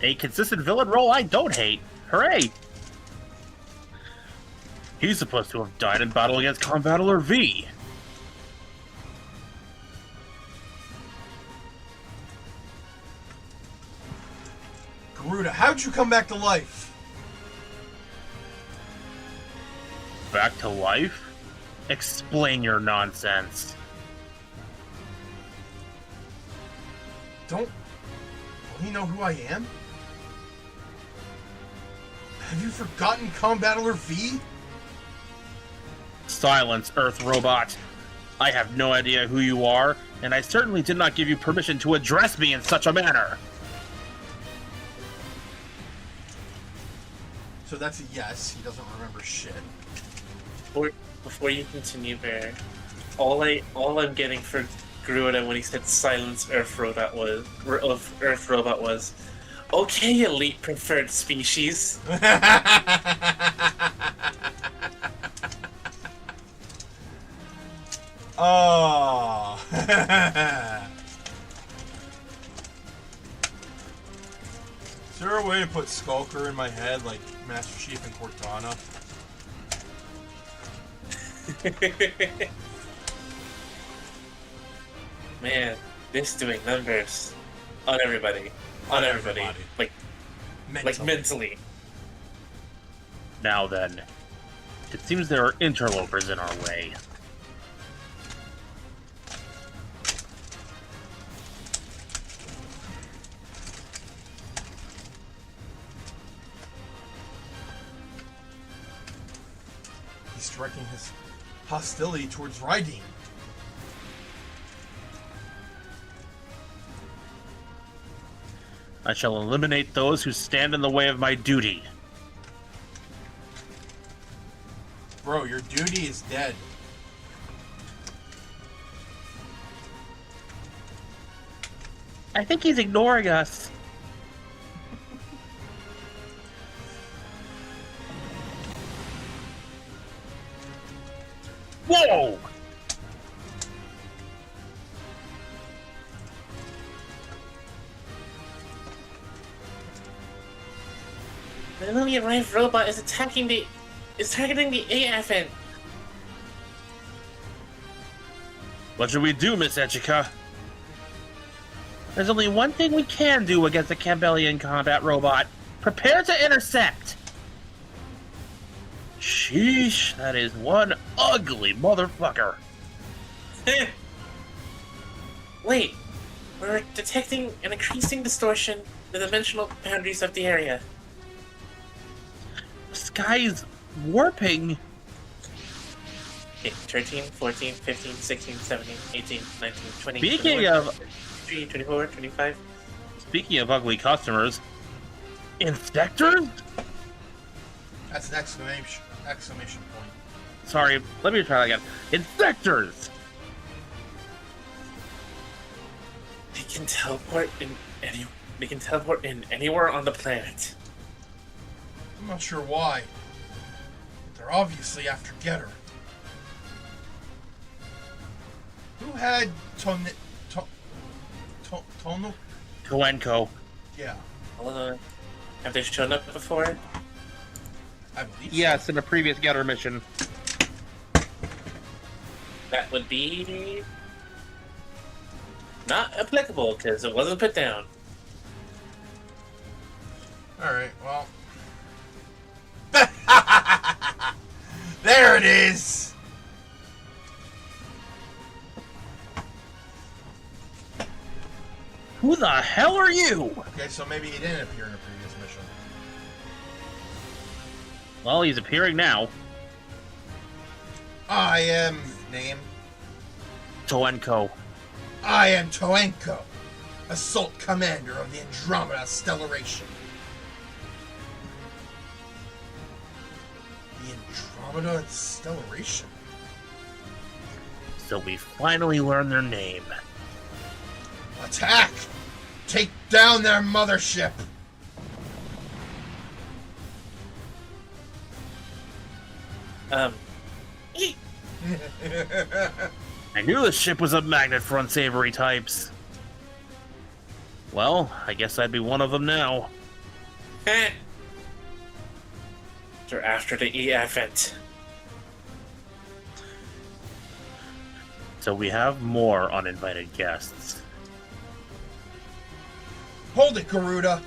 A consistent villain role I don't hate. Hooray! He's supposed to have died in battle against COMBATTLER V. Garuda, how How'd you come back to life? Back to life? Explain your nonsense. Don't you know who I am? Have you forgotten COMBATTLER V? Silence, Earth robot. I have no idea who you are, and I certainly did not give you permission to address me in such a manner. So that's a yes. He doesn't remember shit. Before you continue, Bear, all I'm getting for Garuda when he said silence Earth robot was okay, elite preferred species. Oh. Is there a way to put Skulker in my head like Master Chief and Cortana? Man, this doing numbers on everybody. On everybody. Like mentally. Now then, it seems there are interlopers in our way. He's directing his hostility towards Raideen. I shall eliminate those who stand in the way of my duty. Bro, your duty is dead. I think he's ignoring us. Whoa! The newly arrived robot is targeting the AFN. What should we do, Miss Echika? There's only one thing we can do against a Campbellian combat robot. Prepare to intercept! Sheesh, that is one ugly motherfucker. Wait, we're detecting an increasing distortion in the dimensional boundaries of the area. The sky's warping. Okay, 13, 14, 15, 16, 17, 18, 19, 20, Speaking 21, of 23, 24, 25. Speaking of ugly customers, inspectors? That's an exclamation point. Sorry, let me try that again. Inspectors! They can teleport in anywhere on the planet. I'm not sure why. They're obviously after Getter. Who had Tono? Koenko. Yeah, Hold on. Have they shown up before? I believe so. Yes, in a previous Getter mission. That would be not applicable because it wasn't put down. Alright, well. There it is! Who the hell are you? Okay, so maybe he didn't appear in a previous mission. Well, he's appearing now. I am... Name? Toenko. I am Toenko, Assault Commander of the Andromeda Stellation. The Andromeda Stellation? So we finally learned their name. Attack! Take down their mothership! Eek. I knew the ship was a magnet for unsavory types. Well, I guess I'd be one of them now. They're after the EFN. So we have more uninvited guests. Hold it, Garuda!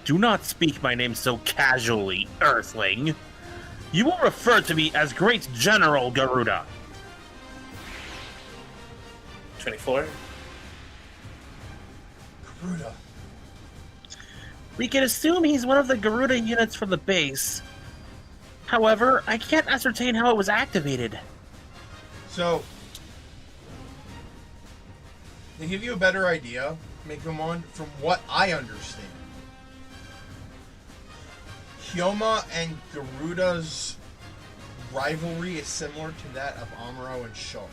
Do not speak my name so casually, Earthling. You will refer to me as Great General Garuda. 24. Garuda. We can assume he's one of the Garuda units from the base. However, I can't ascertain how it was activated. So, to give you a better idea, Mikumon, from what I understand, Hyoma and Garuda's rivalry is similar to that of Amuro and Shaw.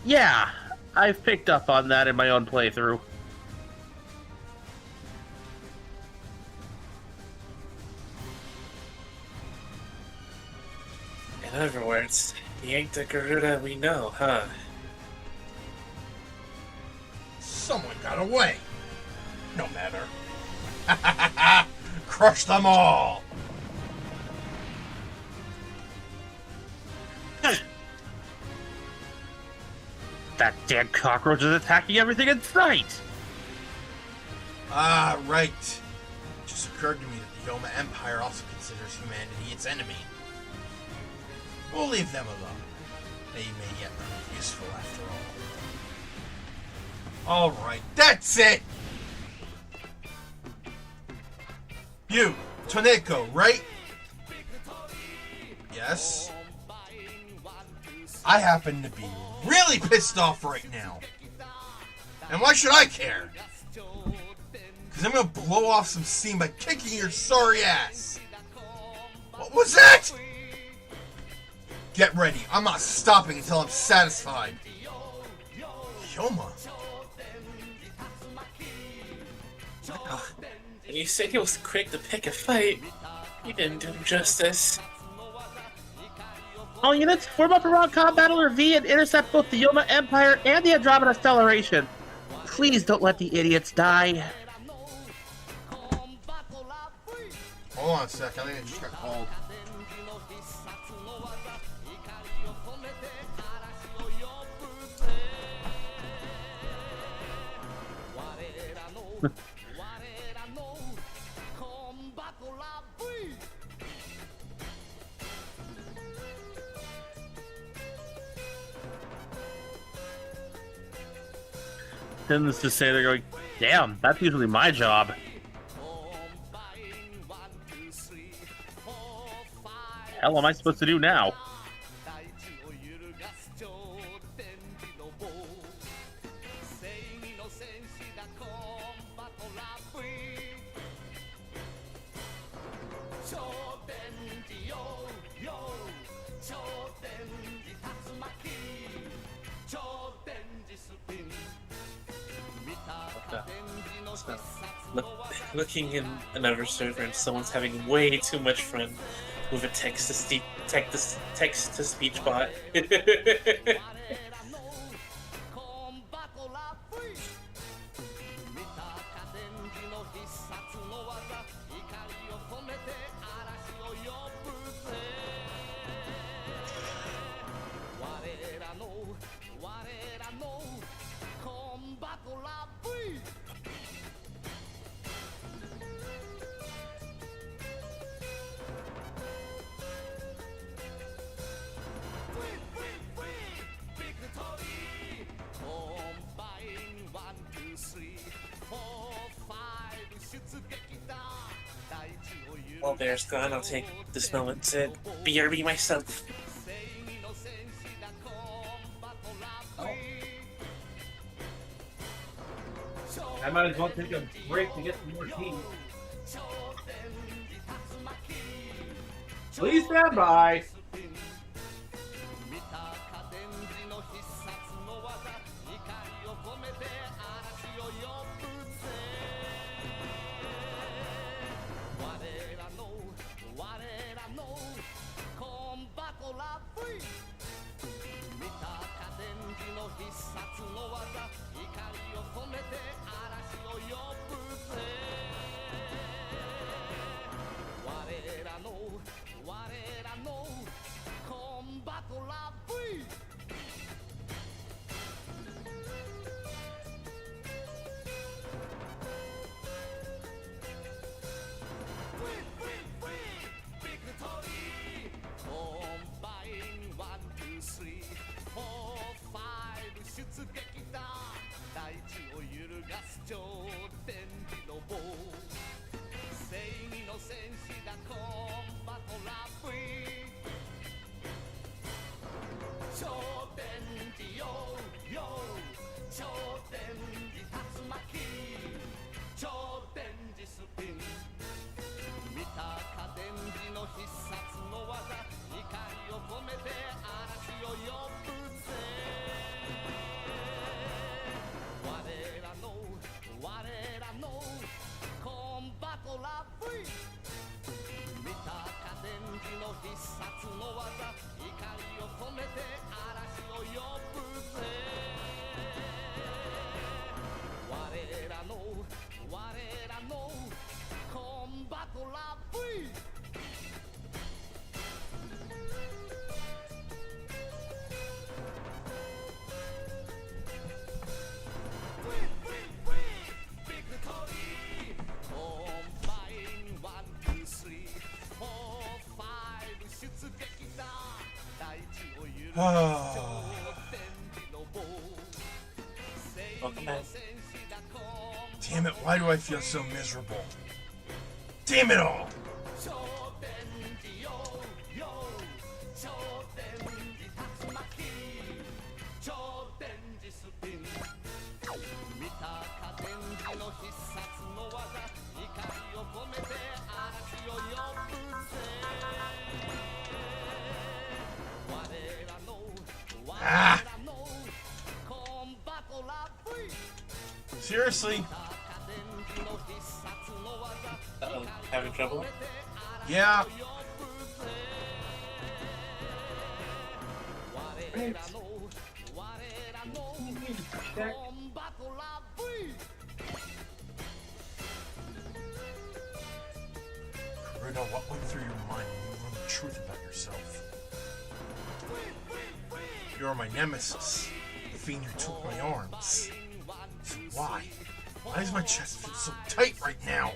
Yeah, I've picked up on that in my own playthrough. In other words, he ain't the Garuda we know, huh? Someone got away. No matter. Crush them all. That damn cockroach is attacking everything in sight! Ah, right. It just occurred to me that the Yoma Empire also considers humanity its enemy. We'll leave them alone. They may yet prove useful after all. Alright, that's it! You, Toneko, right? Yes? I happen to be really pissed off right now. And why should I care? Because I'm gonna blow off some steam by kicking your sorry ass. What was that? Get ready. I'm not stopping until I'm satisfied. Yoma. Oh, and you said he was quick to pick a fight. You didn't do him justice. All units, form up around COMBATTLER V and intercept both the Yoma Empire and the Andromeda Stellation. Please don't let the idiots die. Hold on a sec. I think I just got called. Then let's just say they're going, damn, that's usually my job. Hell am I supposed to do now? Looking in another server and someone's having way too much fun with a text to speech bot. While Bear's gone, I'll take this moment to BRB myself. I might as well take a break to get some more tea. Please stand by. Welcome back. Damn it, why do I feel so miserable? Damn it all! Ah! Seriously? Uh-oh, having trouble? Yeah. Karuna, what went through your mind when you learned the truth about yourself? You're my nemesis, the fiend who took my arms. So why? Why does my chest feel so tight right now?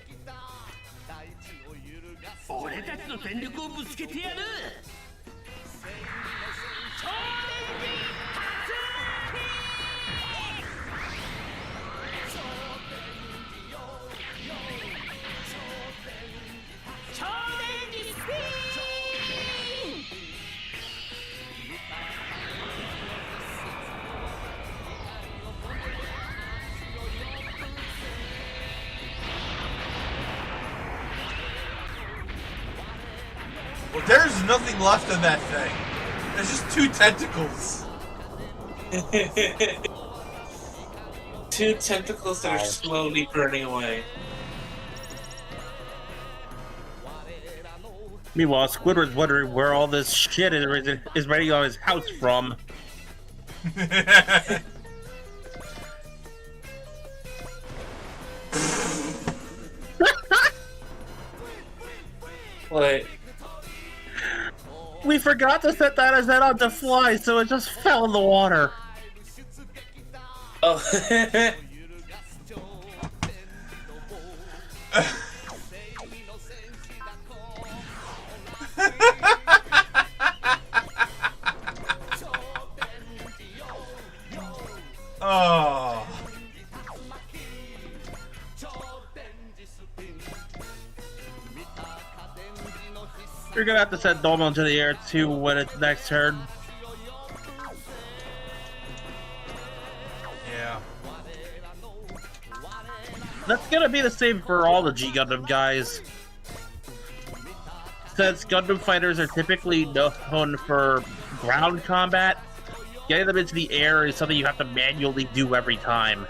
俺たちの全力をぶつけてやる。超電磁スピン。Well, there's nothing left of that thing. There's just two tentacles. 2 tentacles that are slowly burning away. Meanwhile, Squidward's wondering where all this shit is ready on his house from. What? We forgot to set that as that on to fly, so it just fell in the water. Oh. Oh. You're gonna have to send Domo into the air too when it's next turn. Yeah. That's gonna be the same for all the G Gundam guys. Since Gundam fighters are typically known for ground combat, getting them into the air is something you have to manually do every time.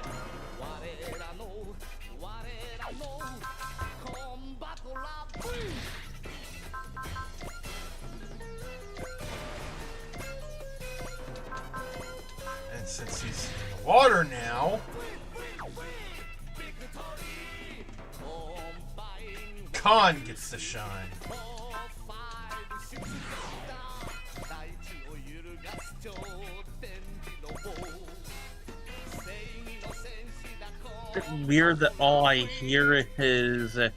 And since he's in the water now, Khan gets to shine. It's weird that all I hear is the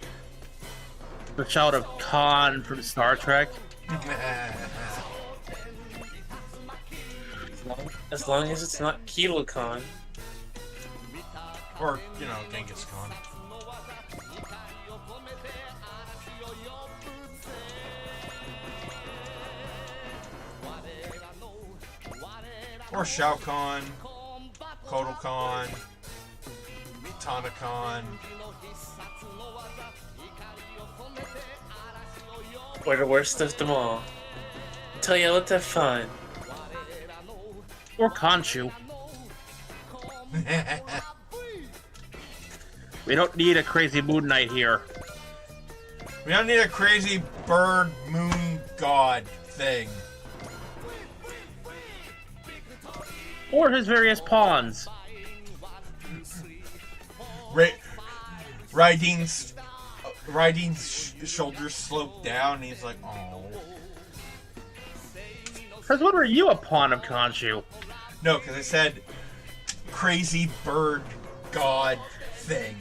shout of Khan from Star Trek. As long as it's not Kilo Khan. Or, you know, Genghis Khan. Or Shao Kahn, Kotal Khan, Tana Khan. Or the worst of them all. Tell you what, have fun. Or Khonshu. We don't need a crazy Moon Knight here. We don't need a crazy bird moon god thing. Or his various pawns. Raideen's shoulders slope down, and he's like, "Oh." Because when were you a pawn of Khonshu? No, because I said crazy bird god thing.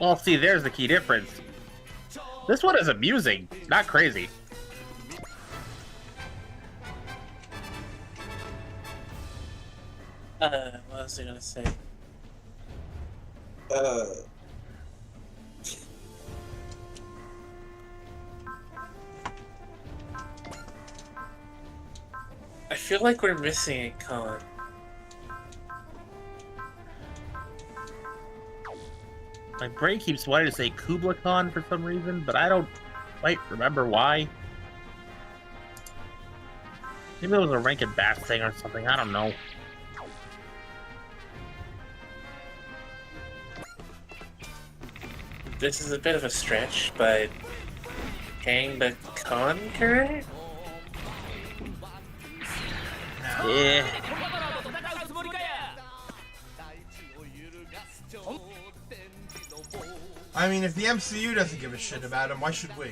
Well, see, there's the key difference. This one is amusing, not crazy. What was I gonna say? Uh, I feel like we're missing a con. My brain keeps wanting to say Kubla Khan for some reason, but I don't quite remember why. Maybe it was a Rankin Bass thing or something. I don't know. This is a bit of a stretch, but Kang the Conqueror? Yeah. I mean, if the MCU doesn't give a shit about him, why should we?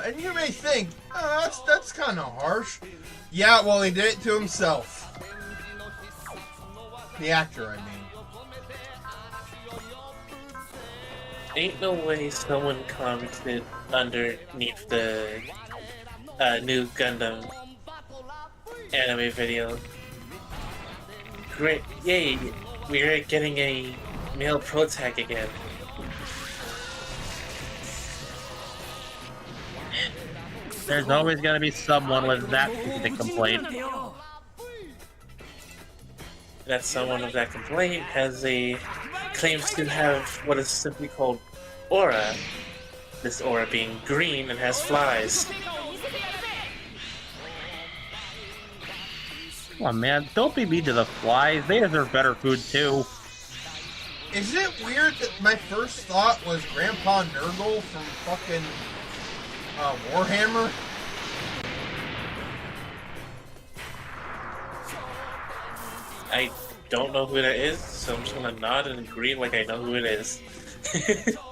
And you may think, that's kind of harsh. Yeah, well, he did it to himself. The actor, I mean. Ain't no way someone commented underneath the new Gundam anime video. Great, yay, we're getting a male pro tag again. There's always gonna be someone with that specific complaint. That someone with that complaint claims to have what is simply called aura. This aura being green and has flies. Come on, man. Don't be mean to the flies. They deserve better food, too. Is it weird that my first thought was Grandpa Nurgle from fucking Warhammer? I don't know who that is, so I'm just gonna nod and agree like I know who it is.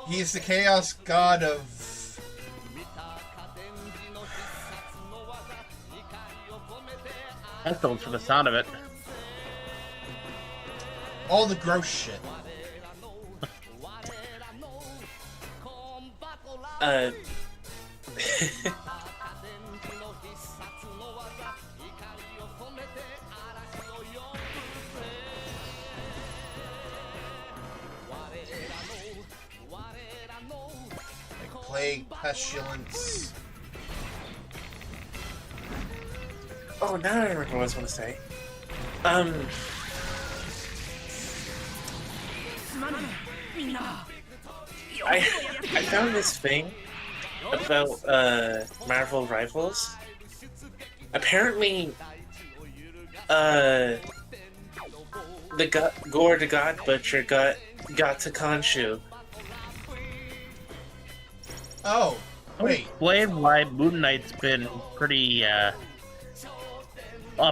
He's the chaos god of... That's the for the sound of it. all the gross shit. uh... Plague, pestilence. Oh, now I remember what I was going to say. I found this thing about Marvel Rivals. Apparently, Gore the God Butcher got to Khonshu. Oh, wait. Explain why Moon Knight's been pretty up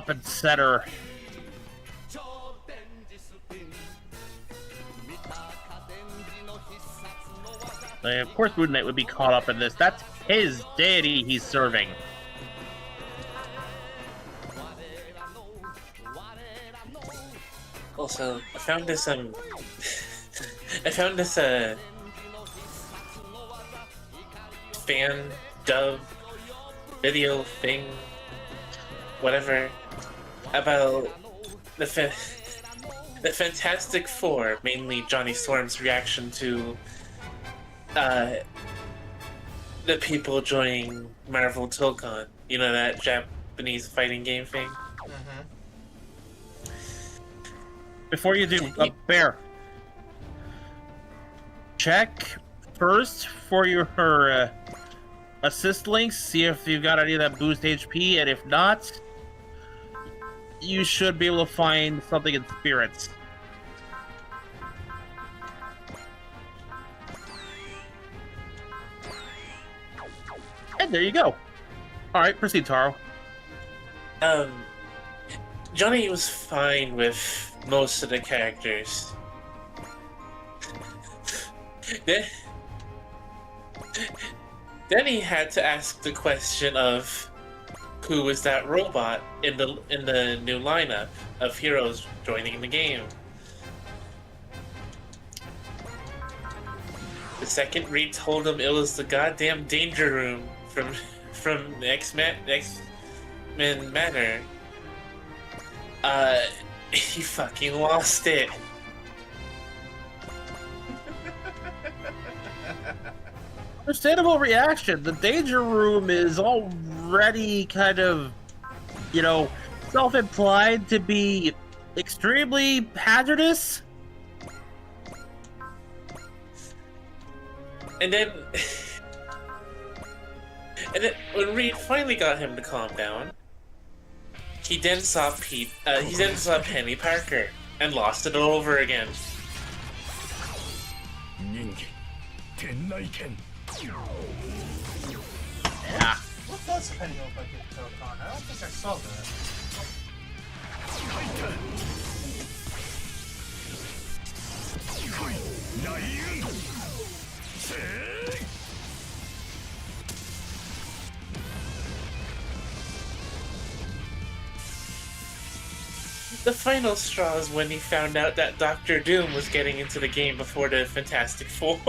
and center. Of course Moon Knight would be caught up in this. That's his deity he's serving. Also, I found this I found this fan dub video thing, whatever, about the Fantastic Four, mainly Johnny Storm's reaction to the people joining Marvel Tokon. You know, that Japanese fighting game thing? Before you do, Bear, check first for her assist links, see if you've got any of that boost HP, and if not, you should be able to find something in spirits. And there you go. Alright, proceed, Taro. Johnny was fine with most of the characters. Then he had to ask the question of who was that robot in the new lineup of heroes joining the game. second Reed told him it was the goddamn danger room from X-Men Manor, he fucking lost it. Understandable reaction. The danger room is already kind of, self-implied to be extremely hazardous. And then, when Reed finally got him to calm down, he then saw Penny Parker and lost it all over again. Yeah. What does Penny look like in Tokon? I don't think I saw that. The final straw is when he found out that Doctor Doom was getting into the game before the Fantastic Four.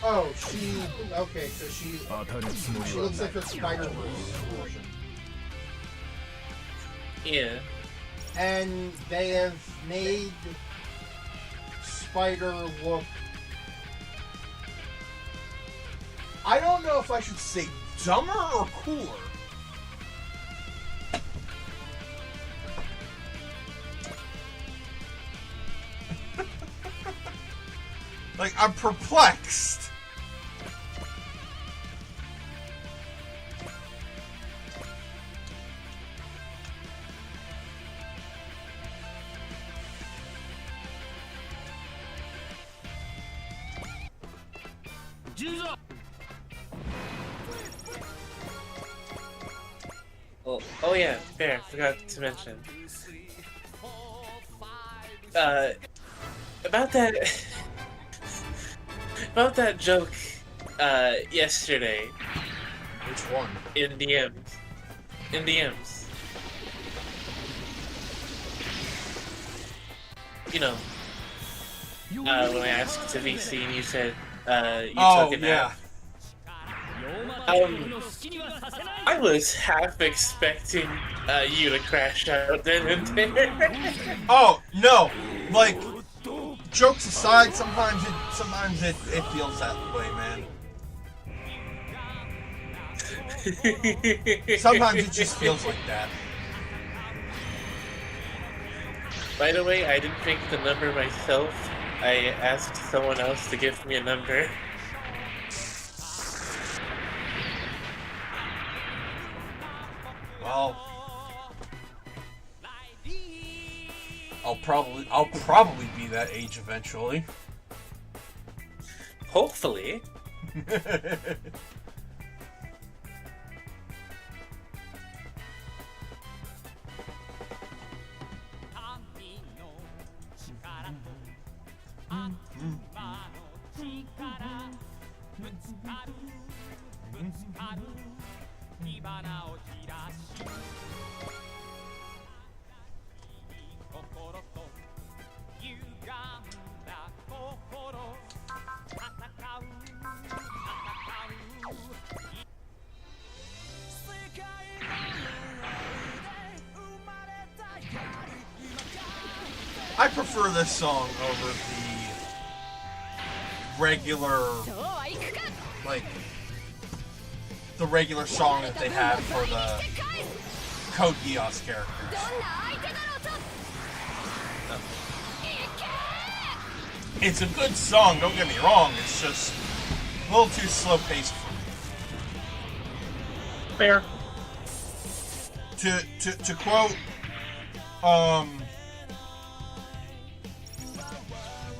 Oh, she. Okay, so she looks like a Spider-Verse version. Yeah. And they have made Spider look. I don't know if I should say dumber or cooler. Like, I'm perplexed. Oh yeah, fair. Forgot to mention. About that about that joke yesterday Which one? in DMs. In DMs. When I asked to VC and you said you took a nap. I was half expecting you to crash out then and there. Oh no! Like, jokes aside, sometimes it feels that way, man. Sometimes it just feels like that. By the way, I didn't pick the number myself. I asked someone else to give me a number. Well, I'll probably be that age eventually. Hopefully. I prefer this song over the regular, like, the regular song that they have for the Code Geass characters. It's a good song, don't get me wrong, it's just a little too slow-paced for me. Fair. To quote,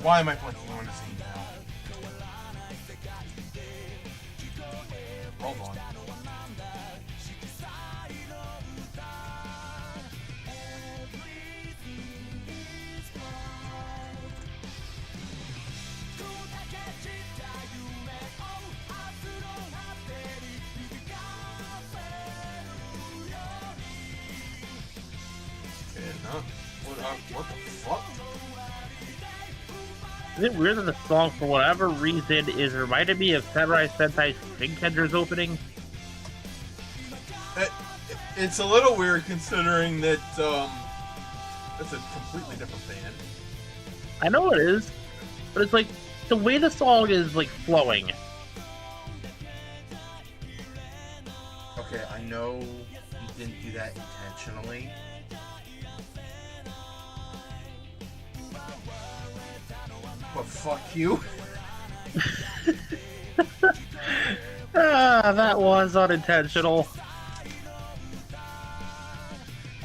why am I blanking on his name now? Hold on. Okay, no. What the fuck? Is it weird that the song, for whatever reason, is reminded me of Samurai Sentai Shinkender's opening? It's a little weird considering that it's a completely different band. I know it is, but it's like the way the song is like flowing. Okay, I know you didn't do that intentionally. But fuck you. That was unintentional.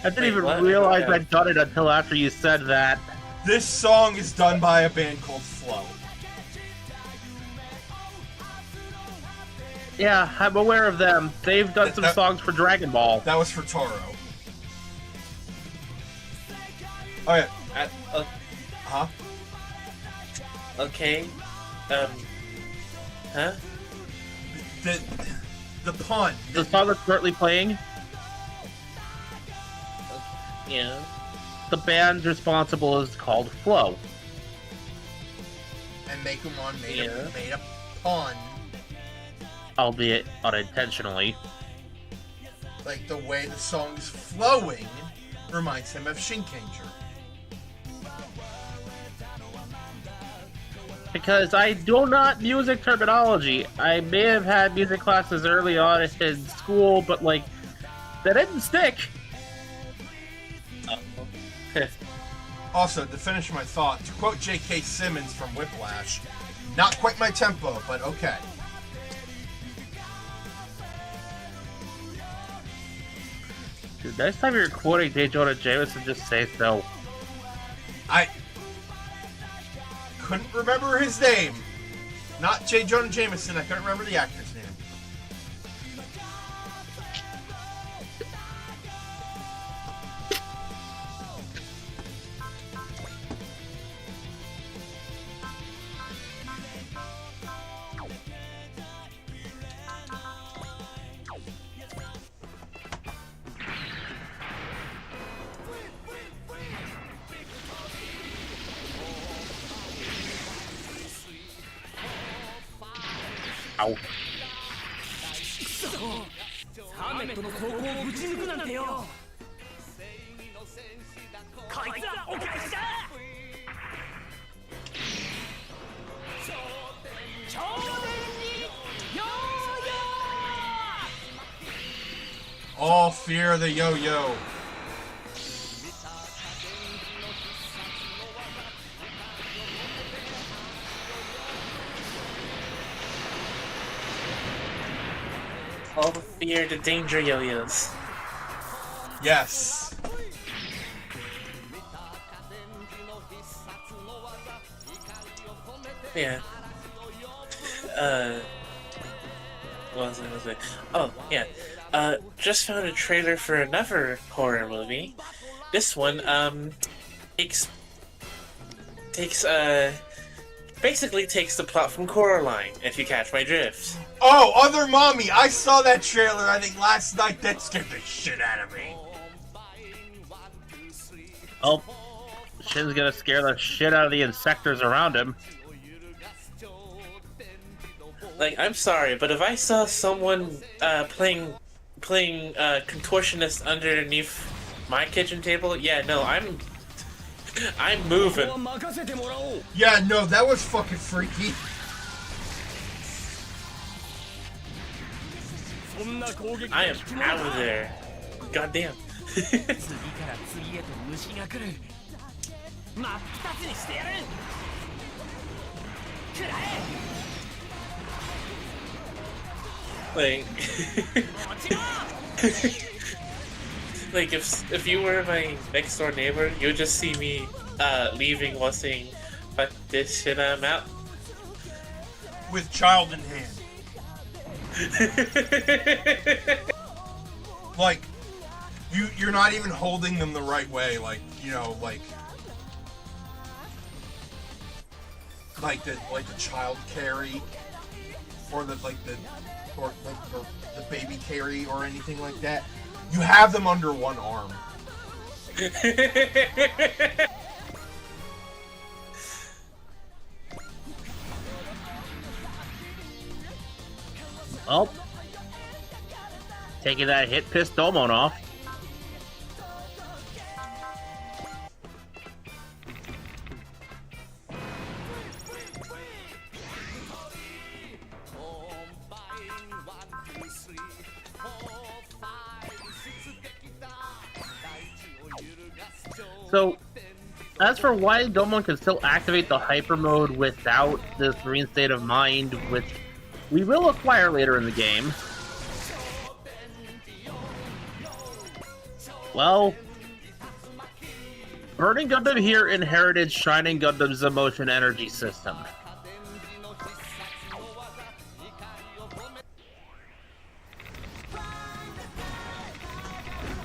I didn't even realize I'd done it until after you said that. This song is done by a band called Flow. Yeah, I'm aware of them. They've done some songs for Dragon Ball. That was for Toro. Oh yeah. Huh? Okay. Huh? The pun. The song that's currently playing, Yeah. the band responsible is called Flow. And Mekumon made Yeah. made a pun. Albeit unintentionally. Like the way the song's flowing reminds him of Shinkenger. Because I do not music terminology. I may have had music classes early on in school, but like, that didn't stick. Also, to finish my thought, to quote J.K. Simmons from Whiplash, not quite my tempo, but okay. Dude, next time you're quoting J. Jonah Jameson, just say so. I couldn't remember his name. Not J. Jonah Jameson, I couldn't remember the actor's name. Ow. ハーメットの高校をぶち抜くなんてよ。こいつはお返しだ。超電にヨーヨー。 All fear the yo-yo. All fear the danger yo-yos. Yes. Yeah. What was I gonna say? Oh, yeah. Just found a trailer for another horror movie. This one, basically takes the plot from Coraline, if you catch my drift. Oh, Other Mommy! I saw that trailer, I think, last night. That scared the shit out of me. Oh, Shin's gonna scare the shit out of the insectors around him. Like, I'm sorry, but if I saw someone playing contortionist underneath my kitchen table, yeah, no, I'm moving. Yeah, no, that was fucking freaky. I am out of there. Goddamn. 次から次へと虫が来る。真っ二つにしてやる。くらえ。 Like, like if you were my next door neighbor, you'll just see me leaving while saying, "Fuck this shit, I'm out." With child in hand. Like, you're not even holding them the right way, like, you know, like the child carry, or the baby carry, or anything like that. You have them under one arm. Well, taking that hit pissed Domon off. So, as for why Domon can still activate the hyper mode without this Marine State of Mind, which we will acquire later in the game, well, Burning Gundam here inherited Shining Gundam's emotion energy system.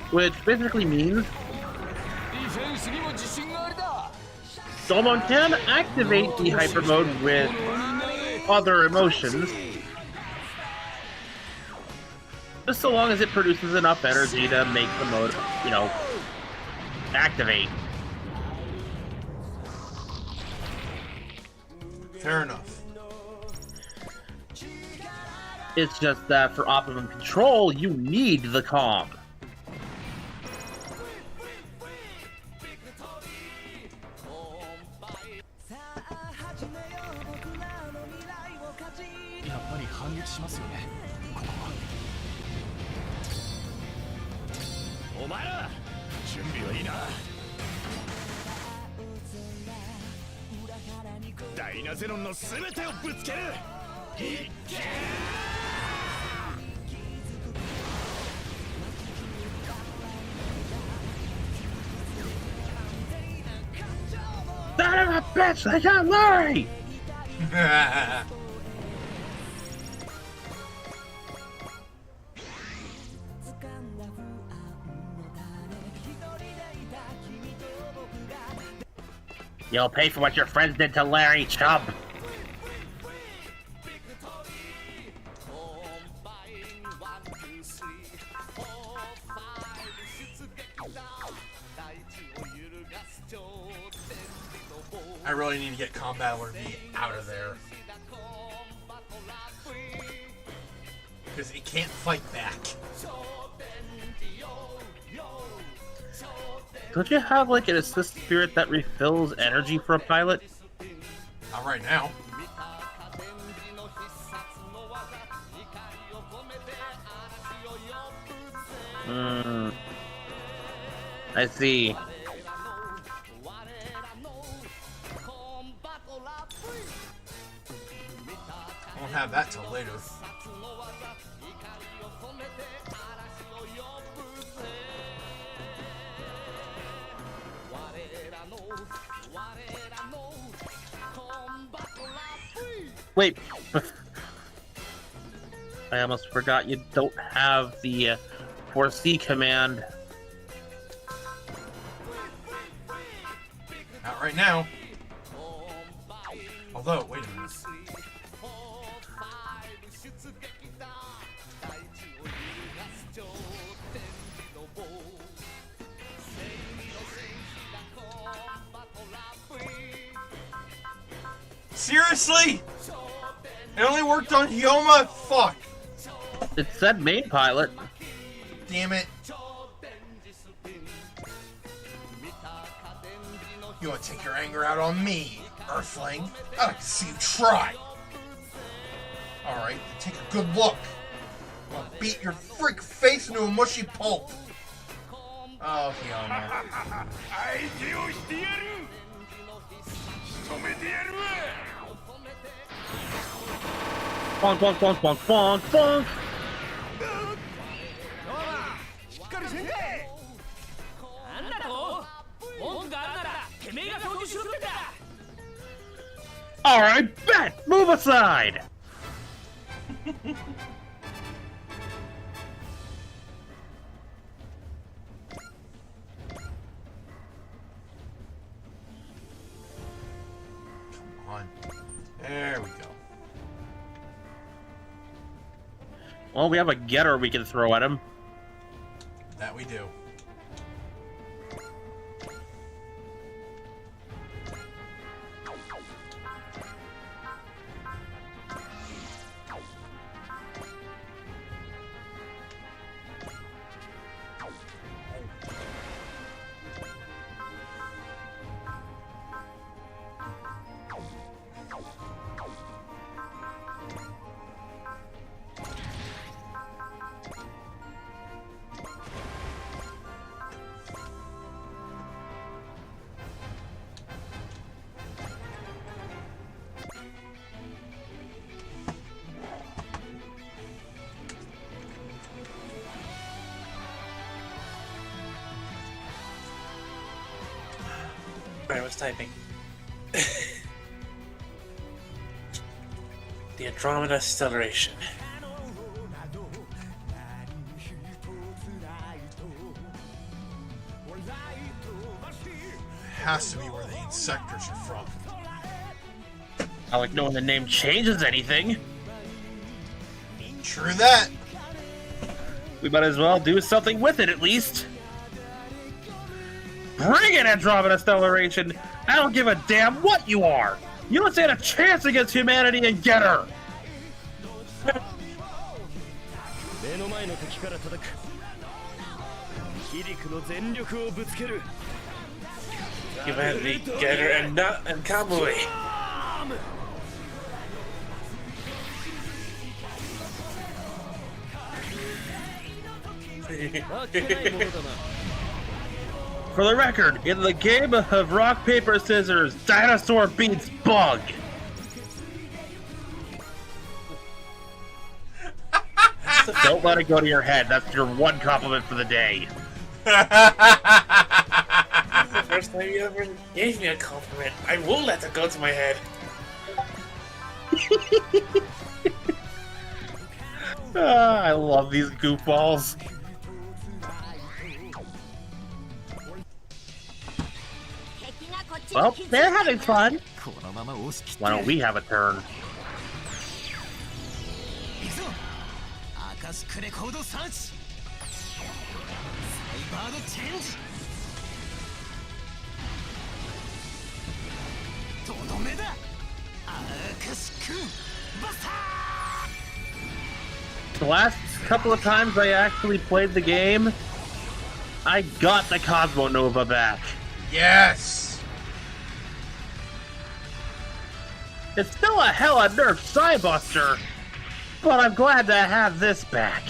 Which basically means Domon can activate the hyper mode with other emotions, just so long as it produces enough energy to make the mode, activate. Fair enough. It's just that for optimum control, you need the calm. Son of a bitch, I got Larry! You'll pay for what your friends did to Larry, chub. I really need to get COMBATTLER V out of there. Because it can't fight back. Don't you have, like, an assist spirit that refills energy for a pilot? Not right now. I see. I won't have that till later. Wait. I almost forgot you don't have the 4C command. Not right now. Although, wait a minute. Seriously? It only worked on Hyoma? Fuck. It said main pilot. Damn it. You want to take your anger out on me, Earthling? I'd like to see you try. Alright, then take a good look. I'll beat your freak face into a mushy pulp. Oh, Hyoma. Bonk, bonk, bonk, bonk, bonk, bonk. Alright, bet! Move aside! Come on. There we go. Well, we have a getter we can throw at him. That we do. was typing. The Andromeda Stellation. Has to be where the insectors are from. I like knowing the name changes anything. True that. We might as well do something with it at least. Bring it, Andromeda Stellation! I don't give a damn what you are! You don't stand a chance against humanity and get her! Humanity, get her, and not and Kamui. For the record, in the game of rock, paper, scissors, dinosaur beats bug. Don't let it go to your head. That's your one compliment for the day. The first time you ever gave me a compliment. I will let that go to my head. I love these goofballs. Well, they're having fun. Why don't we have a turn? The last couple of times I actually played the game, I got the Cosmo Nova back. Yes. It's still a hella nerfed Psybuster, but I'm glad to have this back.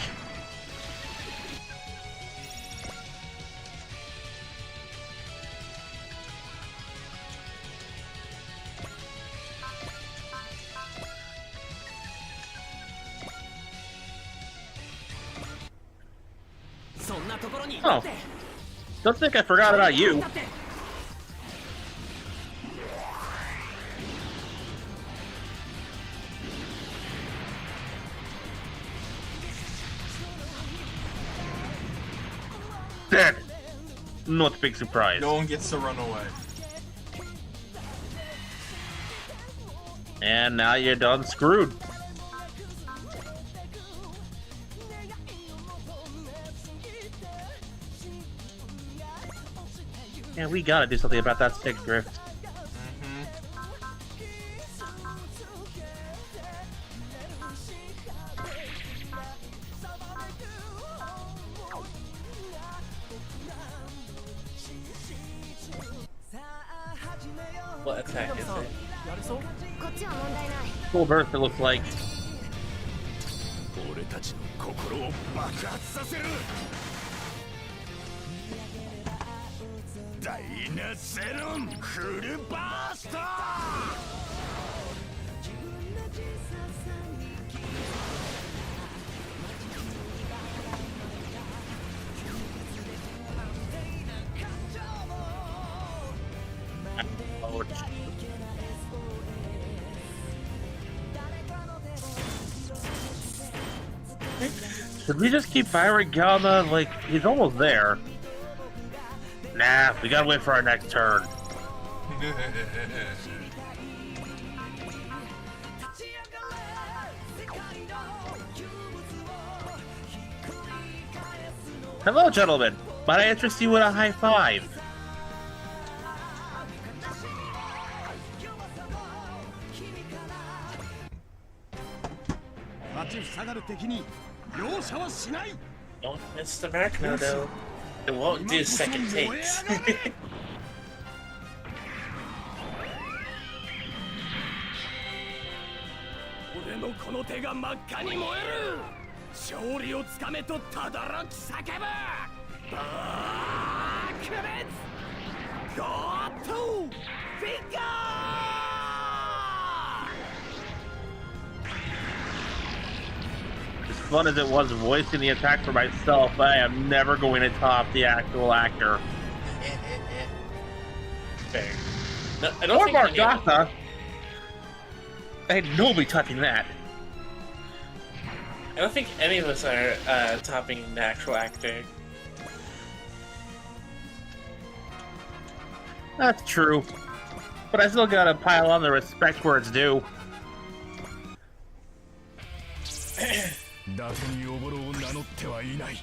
Oh, don't think I forgot about you. Dead. Not a big surprise. No one gets to run away. And now you're done screwed. Yeah, we gotta do something about that stick drift. What attack is it? Full burst, it looks like. Should we just keep firing Gamma? Like, he's almost there. Nah, we gotta wait for our next turn. Hello, gentlemen. Might I interest you in a high five? Don't miss the Machina though. It won't do second takes. 俺のこの手が真っ赤に燃える勝利をつかめと轟き叫ぶバークレッツゴートゥフィンガー As fun as it was voicing the attack for myself, I am never going to top the actual actor. Fair. No, I don't Or think any of them. Margatha. Ain't nobody touching that. I don't think any of us are topping the actual actor. That's true. But I still gotta pile on the respect where it's due. 伊達におぼろを名乗ってはいない。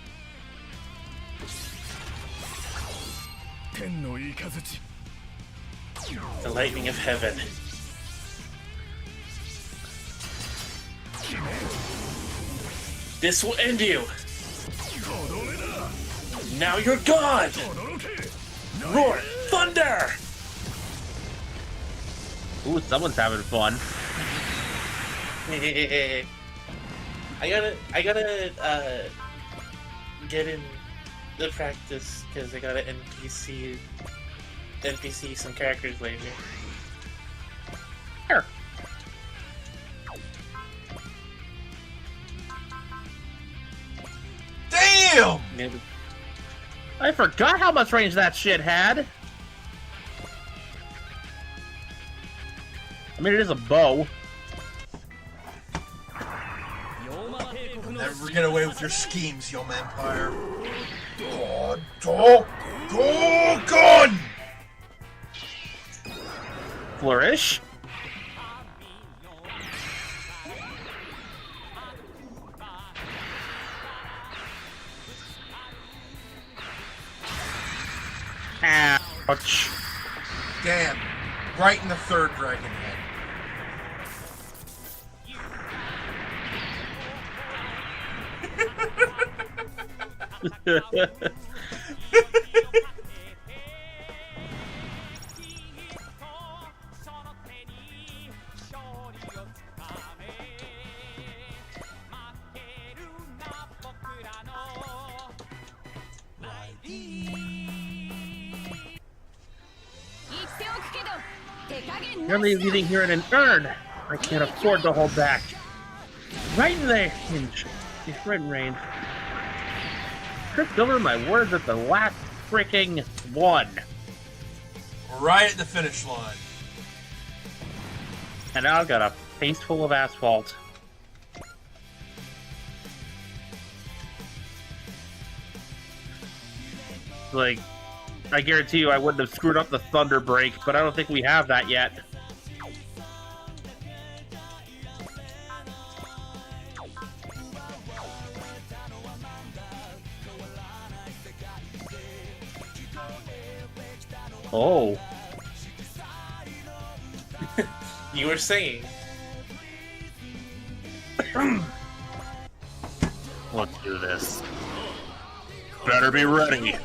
天の雷。 The lightning of heaven. This will end you. Now you're gone. Roar, thunder. Ooh, someone's having fun. I gotta get in the practice because I gotta NPC some characters later. Here. Damn! I forgot how much range that shit had. I mean, it is a bow. Never get away with your schemes, Yom Empire. God, dog, go, gun! Flourish. Ouch. Damn, right in the third dragon head. You're leaving here in an urn. I can't afford to hold back. Right in there, hinge. He's right in range. Tripped over my words at the last freaking one. Right at the finish line. And now I've got a face full of asphalt. Like, I guarantee you I wouldn't have screwed up the thunder break, but I don't think we have that yet. Oh. You were saying. Let's do this. Better be ready.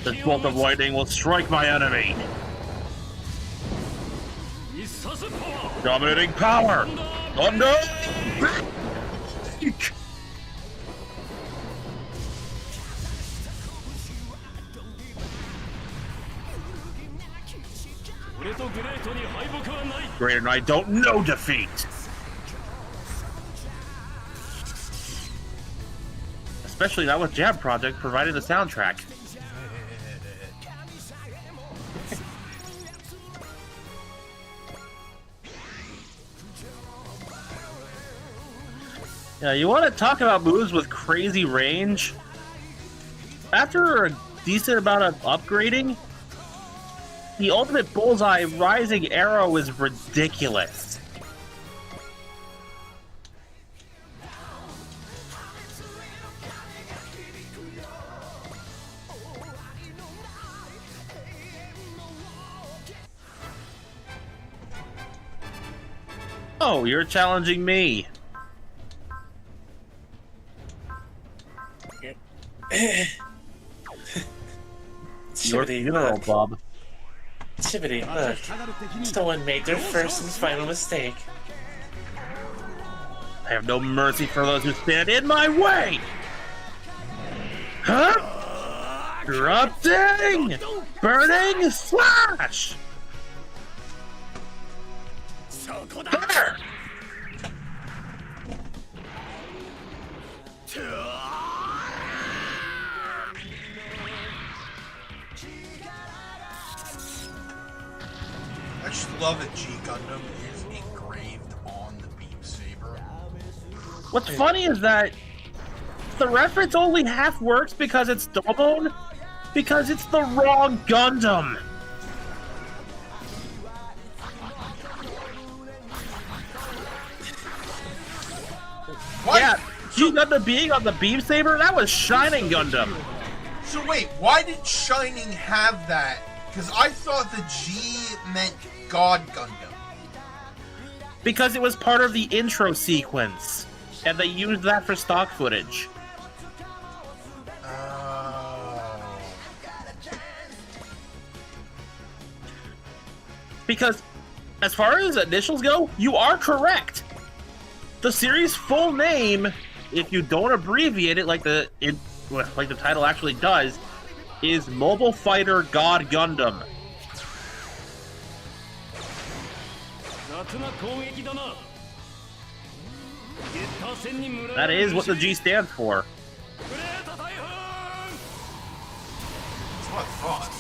This bolt of lightning will strike my enemy. Dominating power! Thunder! Great and I don't know defeat! Especially not with Jab Project providing the soundtrack. Yeah, you want to talk about moves with crazy range? After a decent amount of upgrading, the ultimate bullseye rising arrow is ridiculous. Oh, you're challenging me. Your funeral, Bob. Chibbity, look. Someone made their first and final mistake. I have no mercy for those who stand in my way! Huh? Erupting! Burning slash! There! love that G Gundam is engraved on the beam saber. What's funny is that the reference only half works because it's double, because it's the wrong Gundam. What? Yeah, G Gundam being on the beam saber, that was Shining Gundam. So wait, why did Shining have that? Because I thought the G meant God Gundam. Because it was part of the intro sequence, and they used that for stock footage. Because, as far as initials go, you are correct. The series' full name, if you don't abbreviate it like the title actually does, is Mobile Fighter God Gundam. That is what the G stands for. That's what I thought.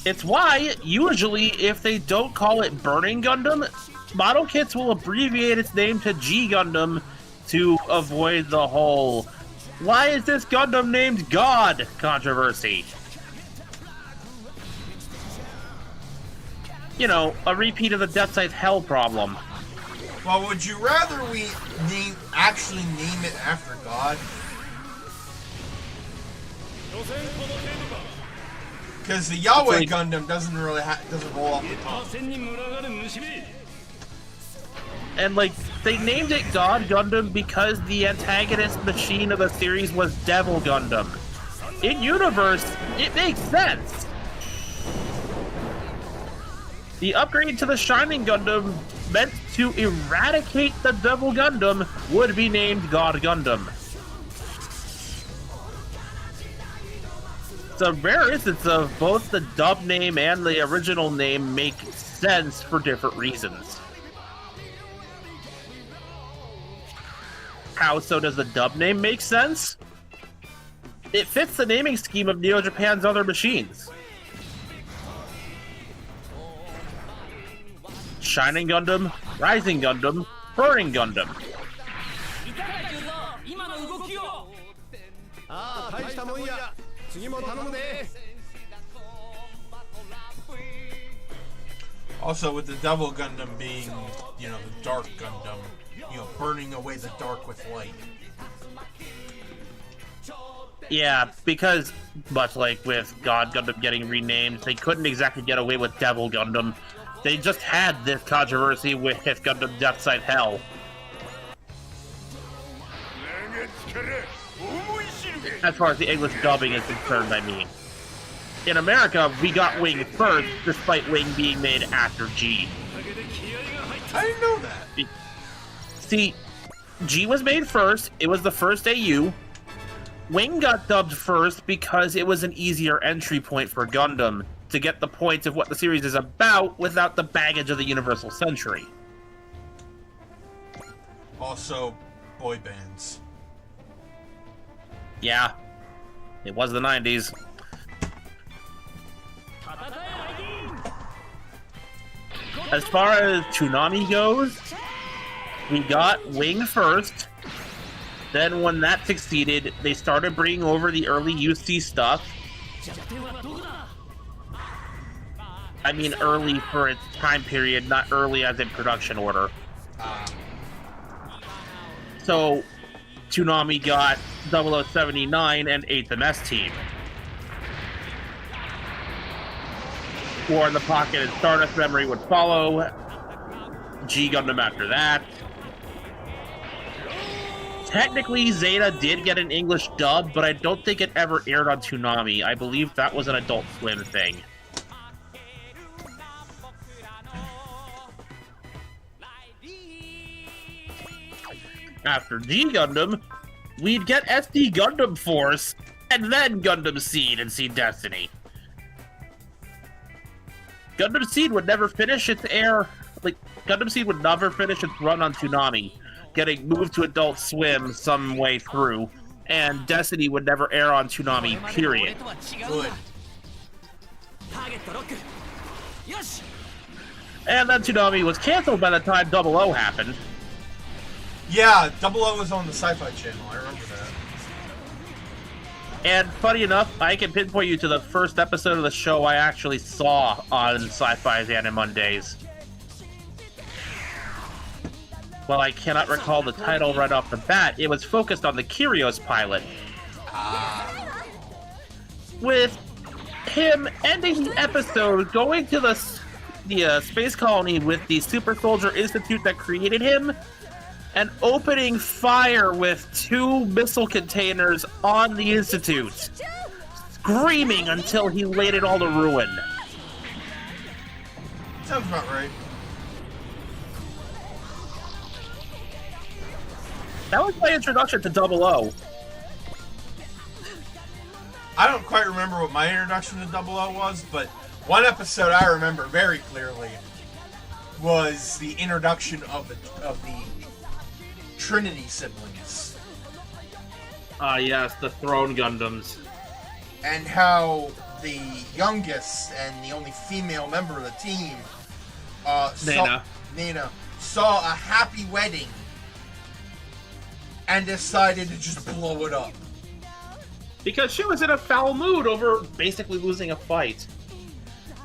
It's why, usually, if they don't call it Burning Gundam, model kits will abbreviate its name to G Gundam to avoid the whole "why is this Gundam named God" controversy. You know, a repeat of the Death Scythe Hell problem. Well, would you rather we actually name it after God? Because the Yahweh Gundam doesn't really doesn't roll off the tongue. And, like, they named it God Gundam because the antagonist machine of the series was Devil Gundam. In universe, it makes sense. The upgrade to the Shining Gundam, meant to eradicate the Devil Gundam, would be named God Gundam. It's a rare instance of both the dub name and the original name make sense for different reasons. How so does the dub name make sense? It fits the naming scheme of Neo Japan's other machines. Shining Gundam, Rising Gundam, Burning Gundam. Also, with the Devil Gundam being, you know, the Dark Gundam, you know, burning away the dark with light. Yeah, because, much like with God Gundam getting renamed, they couldn't exactly get away with Devil Gundam. They just had this controversy with Gundam Death Scythe Hell. As far as the English dubbing is concerned, I mean. In America, we got Wing first, despite Wing being made after G. I didn't know that. See, G was made first, it was the first AU. Wing got dubbed first because it was an easier entry point for Gundam to get the points of what the series is about without the baggage of the Universal Century. Also, boy bands. Yeah, it was the 90s. As far as Toonami goes, we got Wing first. Then when that succeeded, they started bringing over the early UC stuff. I mean early for its time period, not early as in production order. So, Toonami got 0079 and 8th MS Team. War in the Pocket and Stardust Memory would follow. G Gundam after that. Technically, Zeta did get an English dub, but I don't think it ever aired on Toonami. I believe that was an Adult Swim thing. After G Gundam, we'd get SD Gundam Force, and then Gundam Seed and Seed Destiny. Gundam Seed would never finish its Gundam Seed would never finish its run on Toonami, getting moved to Adult Swim some way through, and Destiny would never air on Toonami, period. Good. And then Toonami was canceled by the time Double O happened. Yeah, Double O was on the Sci-Fi Channel. I remember that. And funny enough, I can pinpoint you to the first episode of the show I actually saw on Sci-Fi's Anime Mondays. While I cannot recall the title right off the bat, it was focused on the Kyrios pilot. With him ending the episode, going to the space colony with the Super Soldier Institute that created him, and opening fire with 2 missile containers on the Institute, screaming until he laid it all to ruin. Sounds about right. That was my introduction to Double O. I don't quite remember what my introduction to Double O was, but one episode I remember very clearly was the introduction of the Trinity siblings. Yes, the Throne Gundams. And how the youngest and the only female member of the team, Nana, saw a happy wedding and decided to just blow it up. Because she was in a foul mood over basically losing a fight.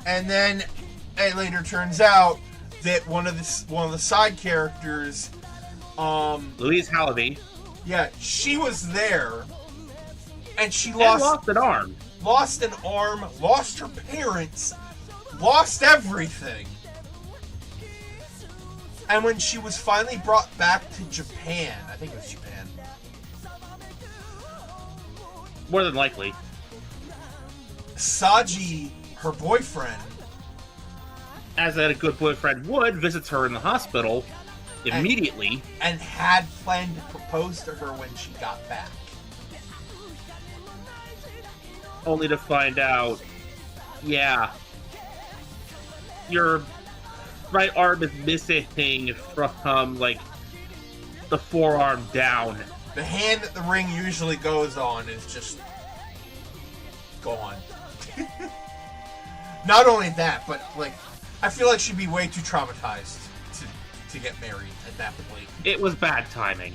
And then it later turns out that one of the side characters, Louise Hallaby. yeah, she was there, and she Lost an arm. lost an arm, lost her parents, lost everything. And when she was finally brought back to Japan, I think it was Japan, More than likely. Saji, her boyfriend, As a good boyfriend would, visits her in the hospital immediately. and had planned to propose to her when she got back. Only to find out, yeah, your right arm is missing from, like, the forearm down. The hand that the ring usually goes on is just gone. Not only that, but, like, I feel like she'd be way too traumatized to get married at that point. It was bad timing.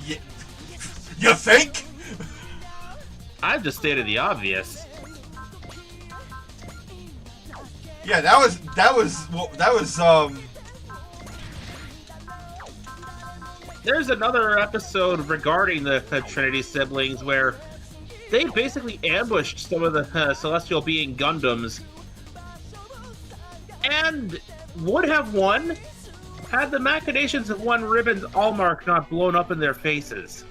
You think? I've just stated the obvious. Yeah, that was There's another episode regarding the Trinity siblings where they basically ambushed some of the Celestial Being Gundams and would have won had the machinations of One Ribbon's Allmark not blown up in their faces.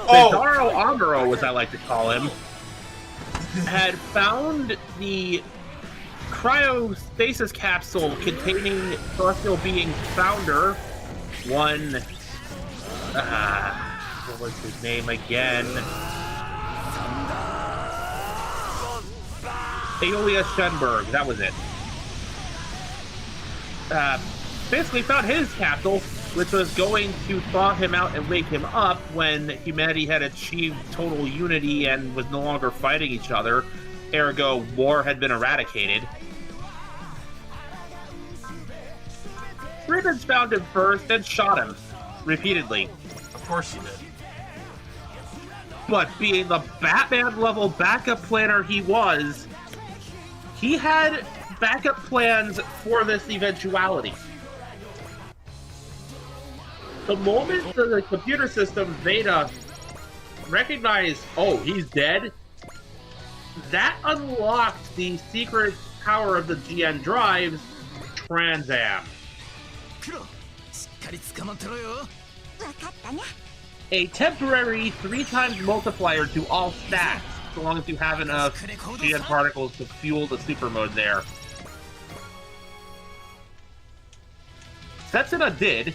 Bizarro Amuro, as I like to call him, had found the cryostasis capsule containing Celestial Being founder, what was his name again? Aeolia Shenberg, that was it. Basically found his capsule, which was going to thaw him out and wake him up when humanity had achieved total unity and was no longer fighting each other. Ergo, war had been eradicated. Ribbons found him first and shot him repeatedly. Of course he did. But being the Batman-level backup planner he was, he had backup plans for this eventuality. The moment the computer system Veda recognized, oh, he's dead, that unlocked the secret power of the GN drives, Transam. A temporary 3x multiplier to all stats, so long as you have enough GN particles to fuel the super mode there. Setsuna did,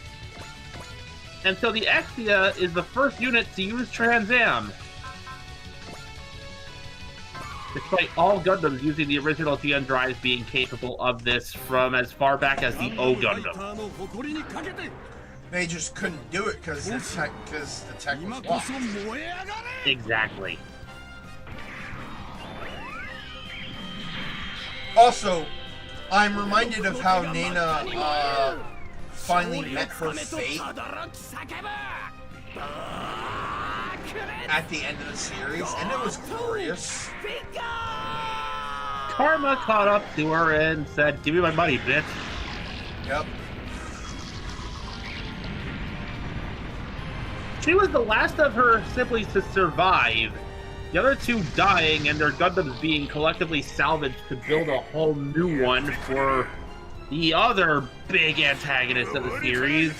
and so the Exia is the first unit to use Transam. Despite all Gundams using the original GN drives being capable of this from as far back as the O Gundam. They just couldn't do it because the tech was locked. Exactly. Also, I'm reminded of how Nana finally met her fate at the end of the series, and it was glorious. Karma caught up to her and said, "Give me my money, bitch." Yep. She was the last of her siblings to survive. The other two dying and their Gundams being collectively salvaged to build a whole new one for the other big antagonist of the series.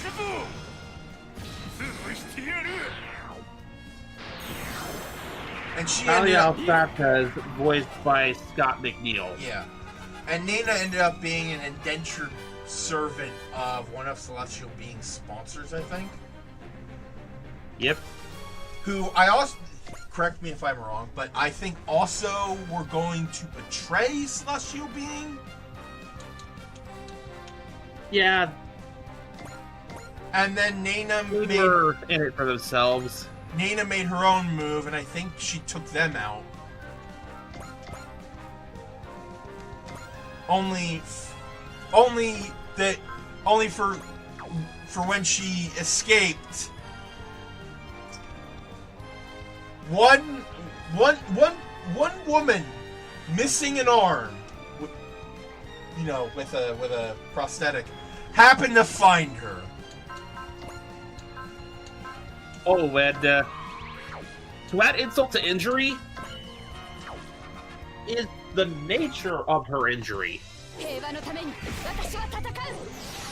And she Talia ended up... Alfata, voiced by Scott McNeil. Yeah. And Nana ended up being an indentured servant of one of Celestial Being's sponsors, I think. Yep. Who I also... Correct me if I'm wrong, but I think also were going to betray Celestial Being. Yeah. And then Nana They were in it for themselves. Nana made her own move, and I think she took them out. Only for when she escaped. One woman missing an arm, with a prosthetic, happened to find her. Oh, and to add insult to injury is the nature of her injury.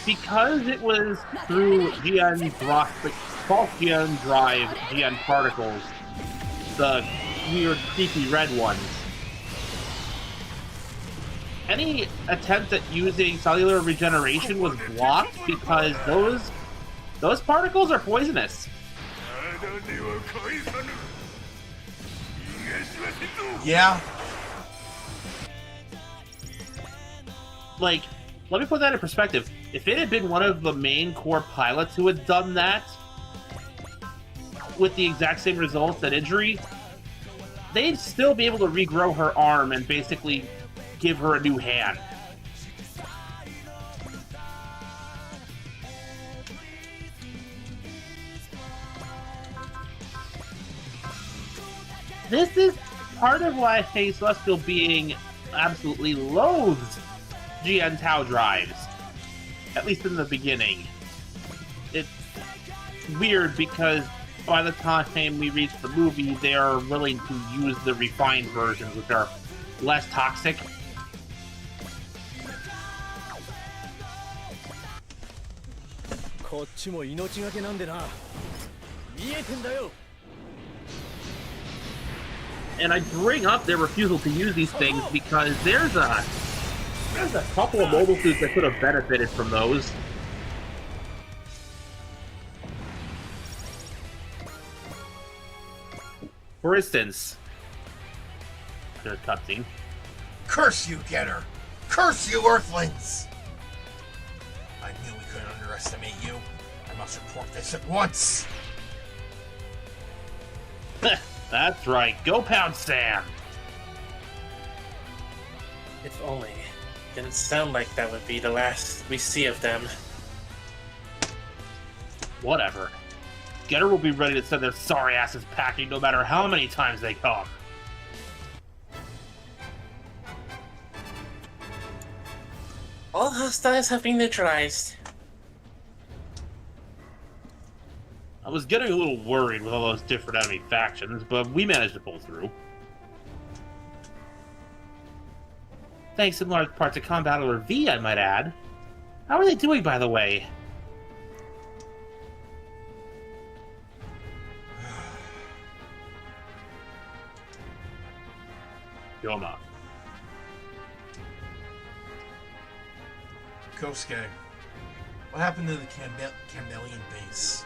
Because it was through false GN drive GN particles, the weird creepy red ones. Any attempt at using cellular regeneration was blocked because those particles are poisonous. Yeah. Like, let me put that in perspective. If it had been one of the main core pilots who had done that, with the exact same results and injury, they'd still be able to regrow her arm and basically give her a new hand. This is part of why a Celestial Being absolutely loathes GN Tau drives. At least in the beginning. It's weird because by the time we reach the movie, they are willing to use the refined versions, which are less toxic. And I bring up their refusal to use these things because there's a couple of mobile suits that could have benefited from those. For instance, the cutscene. Curse you, Getter! Curse you, Earthlings! I knew we couldn't underestimate you. I must report this at once. That's right. Go pound sand. If only. Didn't sound like that would be the last we see of them. Whatever. Getter will be ready to send their sorry asses packing no matter how many times they come. All hostiles have been neutralized. I was getting a little worried with all those different enemy factions, but we managed to pull through. Thanks in large part to COMBATTLER V, I might add. How are they doing, by the way? Yoma. Kosuke, what happened to the Camellian base?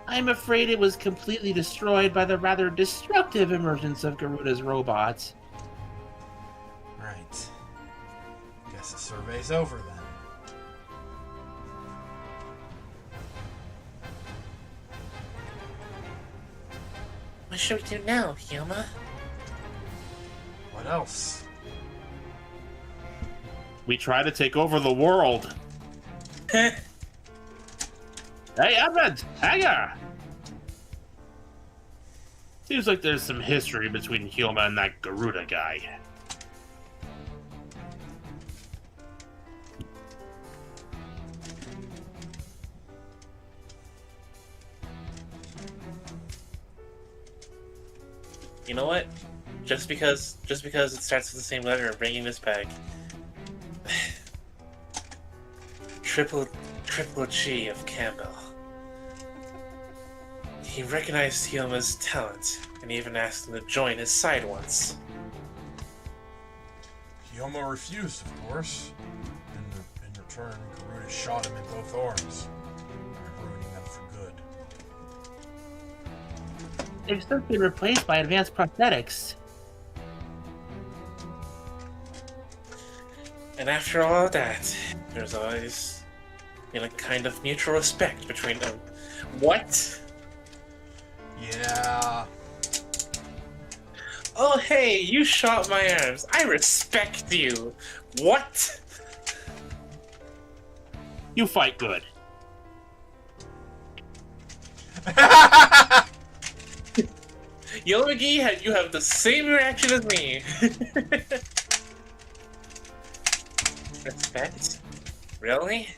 I'm afraid it was completely destroyed by the rather destructive emergence of Garuda's robots. Right. Guess the survey's over then. What should we do now, Yoma? What else? We try to take over the world. Hey, Edmund! Hanger! Seems like there's some history between Hyoma and that Garuda guy. You know what? Just because it starts with the same letter, I'm bringing this back. Triple G of Campbell. He recognized Hyoma's talent, and even asked him to join his side once. Hyoma refused, of course. In return, Garuda shot him in both arms, ruining them for good. They've since been replaced by advanced prosthetics. And after all that, there's always been a kind of mutual respect between them. What? Yeah. Oh hey, you shot my arms. I respect you. What? You fight good. Yo McGee, you have the same reaction as me. Respect? Really?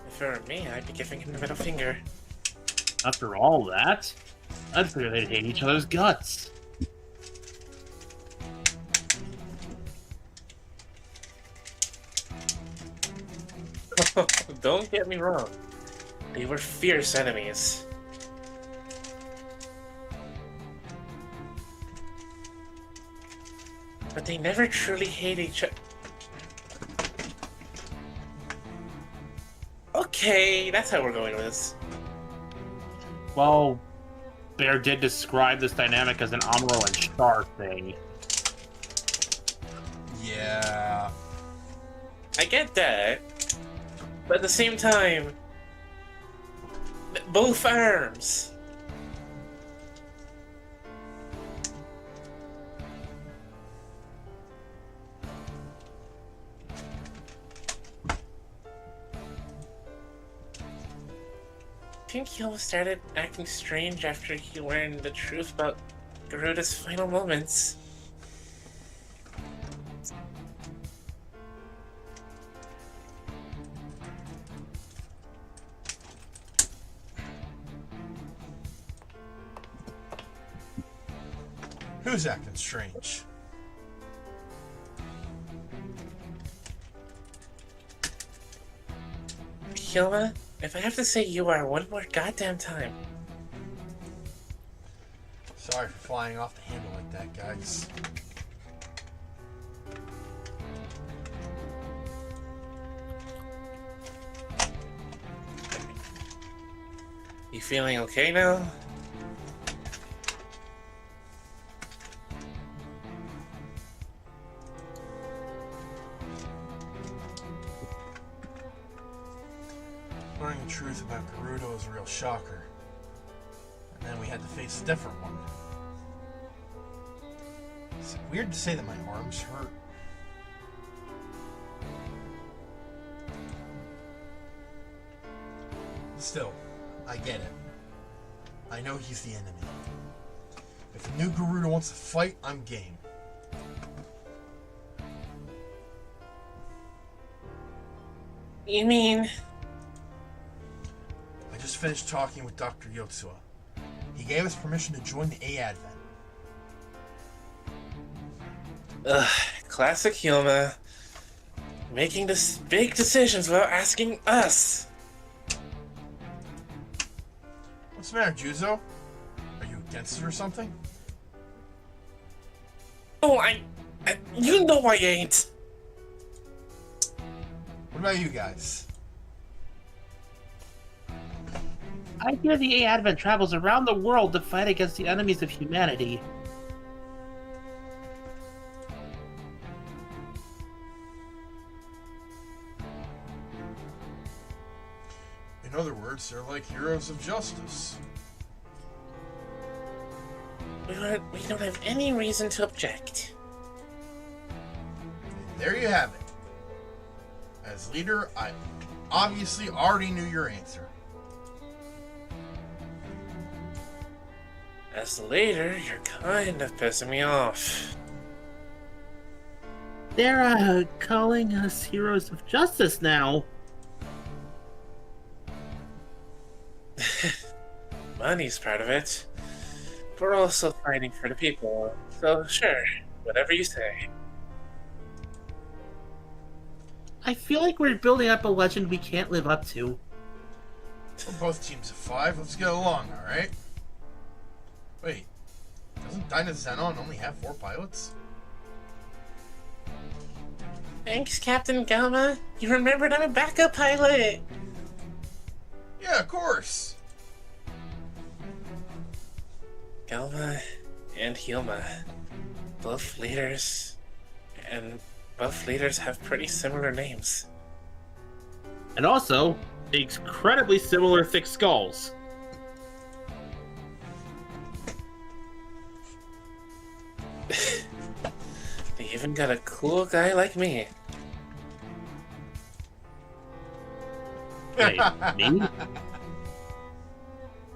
If it were me, I'd be giving him the middle finger. After all that, I'd figure they'd hate each other's guts. Don't get me wrong. They were fierce enemies. But they never truly hate each other. Okay, that's how we're going with this. Well, Bear did describe this dynamic as an Amuro and Char thing. Yeah. I get that. But at the same time, both arms. I think he almost started acting strange after he learned the truth about Garuda's final moments. Who's acting strange? Hyoma, if I have to say you are one more goddamn time. Sorry for flying off the handle like that, guys. You feeling okay now? Learning the truth about Garuda was a real shocker. And then we had to face a different one. Is it weird to say that my arms hurt? Still, I get it. I know he's the enemy. If the new Garuda wants to fight, I'm game. You mean... I just finished talking with Dr. Yotsua. He gave us permission to join the A-Advent. Ugh, classic Hyoma. Making this big decisions without asking us. What's the matter, Juzo? Are you against it or something? Oh, you know I ain't. What about you guys? I hear the A-Advent travels around the world to fight against the enemies of humanity. In other words, they're like heroes of justice. We don't have any reason to object. There you have it. As leader, I obviously already knew your answer. As the leader, you're kind of pissing me off. They're calling us heroes of justice now. Money's part of it. We're also fighting for the people, so sure, whatever you say. I feel like we're building up a legend we can't live up to. We're both teams of 5. Let's get along, alright? Wait, doesn't Dyna Xenon only have 4 pilots? Thanks, Captain Gamma. You remembered I'm a backup pilot. Yeah, of course. Galma and Hilma, both leaders, and both leaders have pretty similar names. And also, incredibly similar thick skulls. They even got a cool guy like me. Hey, me?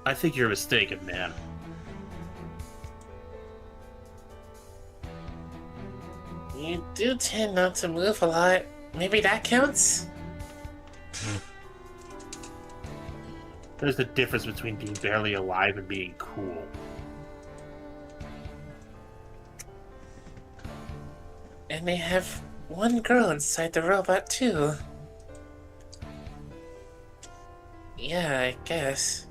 I think you're mistaken, man. You do tend not to move a lot. Maybe that counts? There's a difference between being barely alive and being cool. And they have one girl inside the robot, too. Yeah, I guess.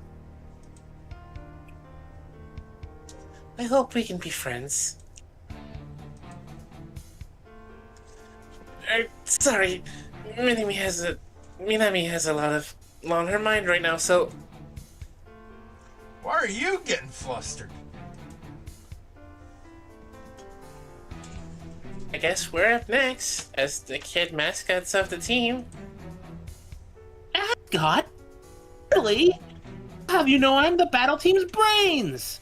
I hope we can be friends. Sorry, Minami has a lot on her mind right now, so Why are you getting flustered? I guess we're up next as the kid mascots of the team. God? Really? Have you know I'm the battle team's brains?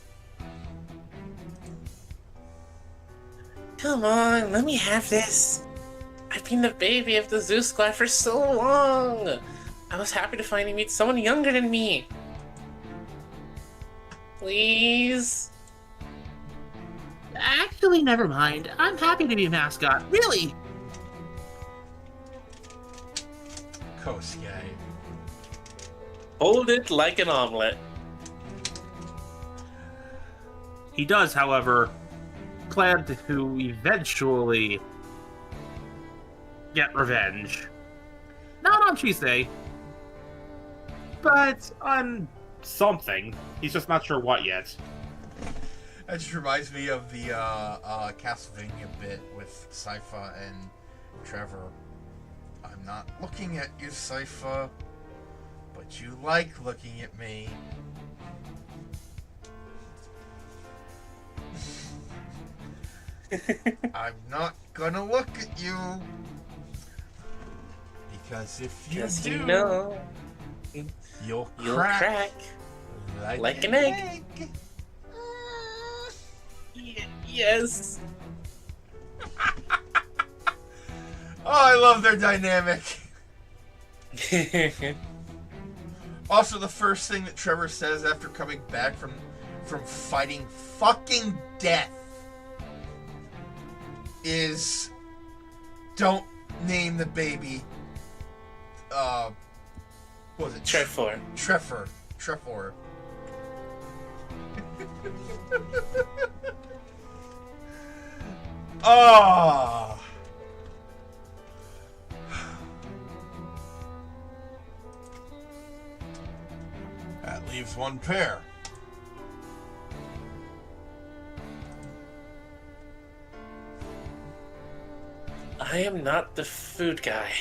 Come on, let me have this. I've been the baby of the Zoo Squad for so long. I was happy to finally meet someone younger than me. Please? Actually, never mind. I'm happy to be a mascot. Really? Kosuke. Hold it like an omelet. He does, however, plan to eventually get revenge. Not on Chisei, but on something. He's just not sure what yet. That just reminds me of the Castlevania bit with Sypha and Trevor. I'm not looking at you, Sypha, but you like looking at me. I'm not gonna look at you. Because if you Yes, do, you know, you'll you'll crack, crack like an egg. Yes. Oh, I love their dynamic. Also, the first thing that Trevor says after coming back from fighting fucking death is, "Don't name the baby." What was it? Trevor. Trevor. Ah. That leaves one pair. I am not the food guy.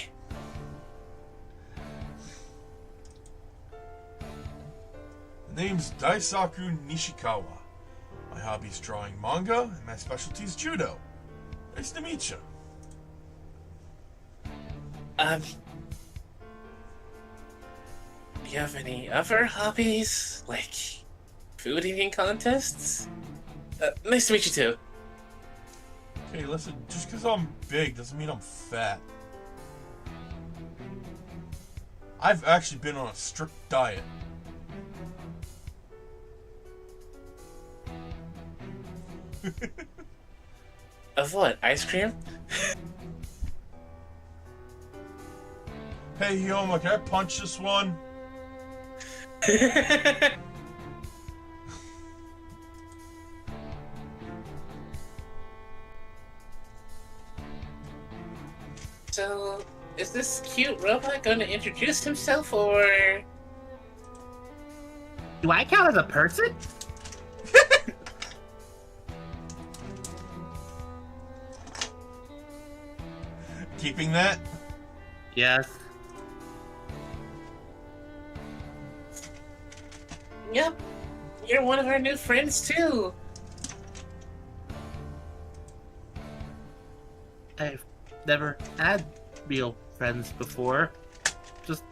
The name's Daisaku Nishikawa. My hobby's drawing manga, and my specialty's judo. Nice to meet you. Do you have any other hobbies? Like food eating contests? Nice to meet you too. Hey, listen, just because I'm big doesn't mean I'm fat. I've actually been on a strict diet. Of what? Ice cream? Hey, Hyoma, can I punch this one? So, is this cute robot going to introduce himself, or? Do I count as a person? Keeping that? Yes. Yep. You're one of our new friends too. I've never had real friends before. Just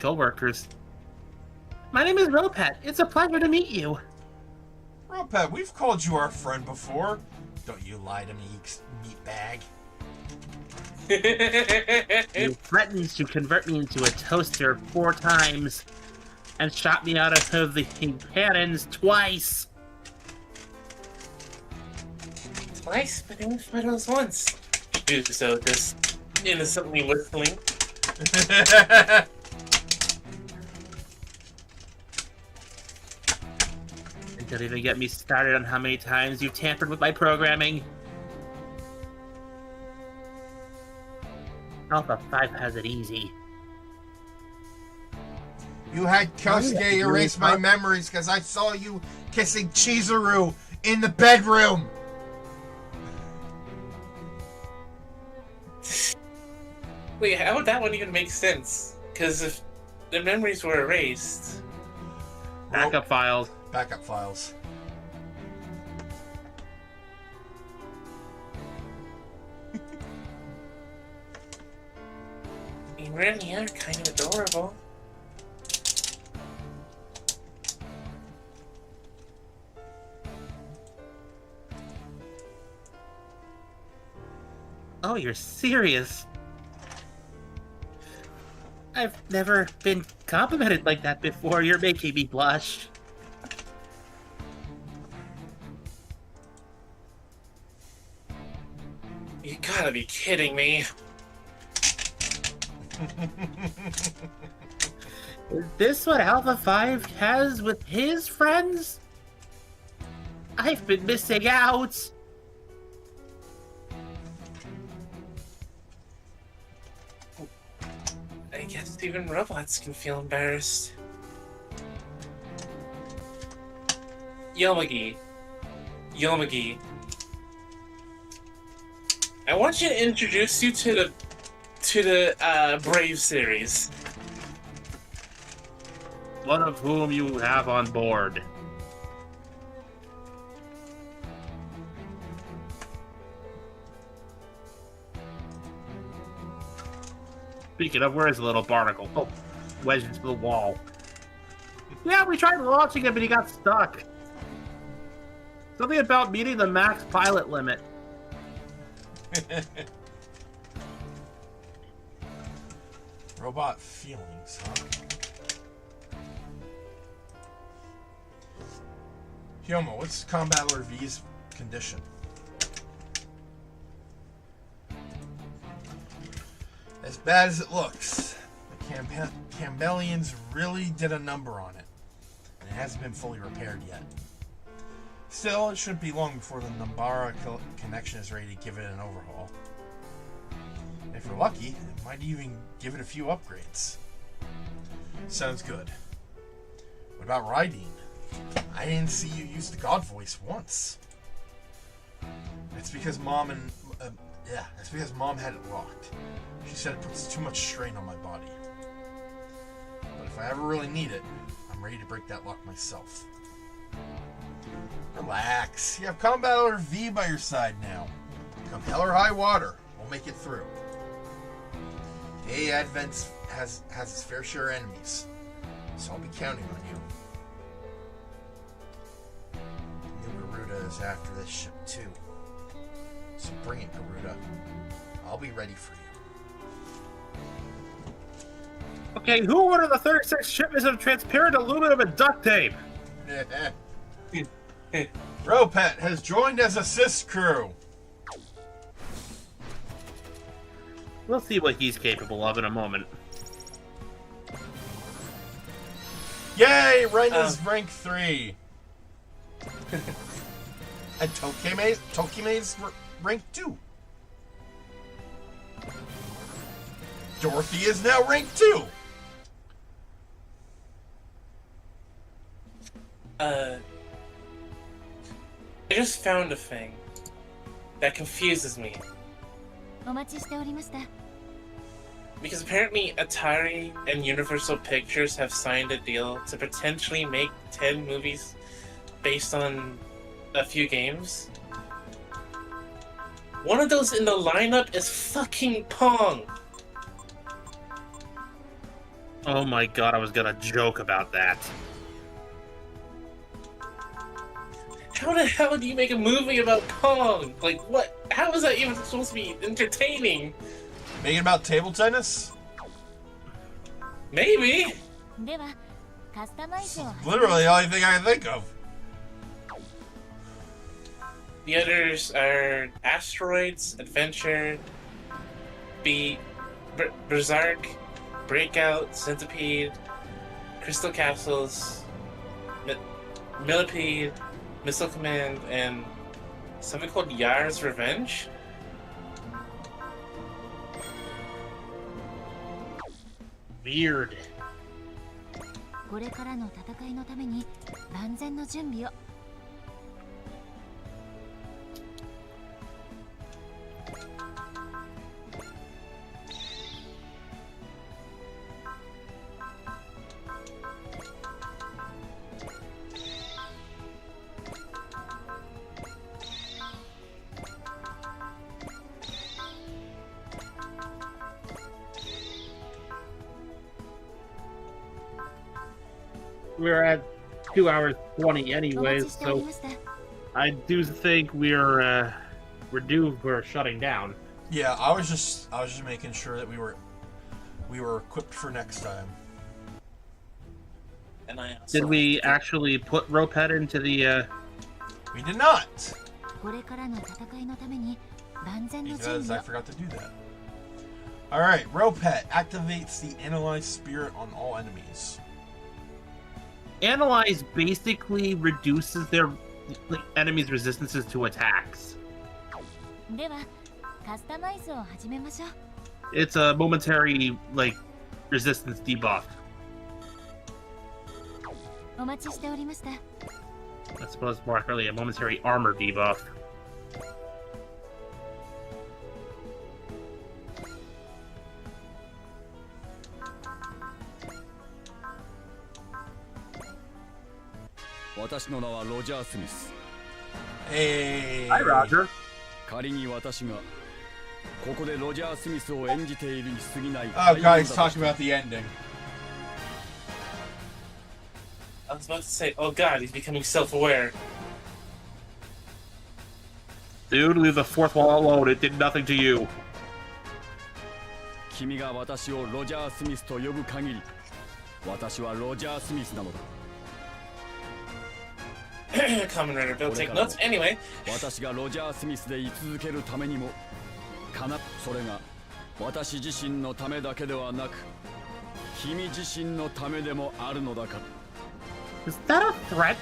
co-workers. My name is Ropet. It's a pleasure to meet you. Ropet, we've called you our friend before. Don't you lie to me, meatbag. You threatened to convert me into a toaster 4 times and shot me out of the cannons twice. Twice, but it was once. You do so just innocently whistling. And don't even get me started on how many times you've tampered with my programming. Alpha 5 has it easy. You had Kosuke Oh, yeah. erase my memories because I saw you kissing Chizuru in the bedroom. Wait, how would that one even make sense? Because if the memories were erased... Backup files. Backup files. You really are kind of adorable. Oh, you're serious? I've never been complimented like that before. You're making me blush. You gotta be kidding me. Is this what Alpha 5 has with his friends? I've been missing out. I guess even robots can feel embarrassed. Yomagi. I want you to introduce you to the Brave series. One of whom you have on board. Speaking of, where is the little barnacle? Oh, wedged into the wall. Yeah, we tried launching it, but he got stuck. Something about meeting the max pilot limit. Robot feelings, huh? Hyoma, what's COMBATTLER V's condition? As bad as it looks, the Campbellians really did a number on it, and it hasn't been fully repaired yet. Still, it shouldn't be long before the Nambara connection is ready to give it an overhaul. If we're lucky, it might even give it a few upgrades. Sounds good. What about Raideen? I didn't see you use the God voice once. It's because Mom had it locked. She said it puts too much strain on my body. But if I ever really need it, I'm ready to break that lock myself. Relax. You have COMBATTLER V by your side now. Come hell or high water, we'll make it through. A Advent has its fair share of enemies, so I'll be counting on you. New Garuda goes after this ship too. So bring it, Garuda. I'll be ready for you. Okay, who ordered the 36 shipments of transparent aluminum and duct tape? Ropet has joined as assist crew. We'll see what he's capable of in a moment. Yay! Ren is rank 3. And Tokime's rank 2. Dorothy is now rank 2. I just found a thing that confuses me. お待ちしておりました。 Because apparently Atari and Universal Pictures have signed a deal to potentially make 10 movies based on a few games. One of those in the lineup is fucking Pong. Oh my god, I was gonna joke about that. How the hell do you make a movie about Pong? Like, what? How is that even supposed to be entertaining? Make it about table tennis? Maybe. では、カスタマイズを始めます。 Literally the only thing I can think of. The others are Asteroids, Adventure, Berserk, Breakout, Centipede, Crystal Castles, Millipede, Missile Command, and something called Yar's Revenge? Weird. これからの戦いのために万全の準備を。 We're at 2 hours 20 お待 anyways, ちしており so ました。 I do think we're due for shutting down. Yeah, I was just making sure that we were equipped for next time. And I also Did we actually put Ropehead into the We did not, これからの戦いのために万全の準 because 備 I を。 forgot to do that. Alright, Ropet activates the Analyze Spirit on all enemies. Analyze basically reduces their enemies' resistances to attacks. では、カスタマイズを始めましょう。 It's a momentary resistance debuff. お待ちしておりました。 I suppose more accurately a momentary armor debuff. Hey. Hi, Roger. 仮に私がここでロジャー・スミスを演じているに過ぎない Oh god, he's talking about the ending. I was about to say, oh god, he's becoming self-aware. Dude, leave the fourth wall alone. It did nothing to you. 君が私をロジャー・スミスと呼ぶ限り私はロジャー・スミスなのだ Common Rider, Bill, take notes. Anyway, 私がロジャー・スミスで居続けるためにもそれが私自身のためだけではなく君自身のためでもあるのだから Is that a threat?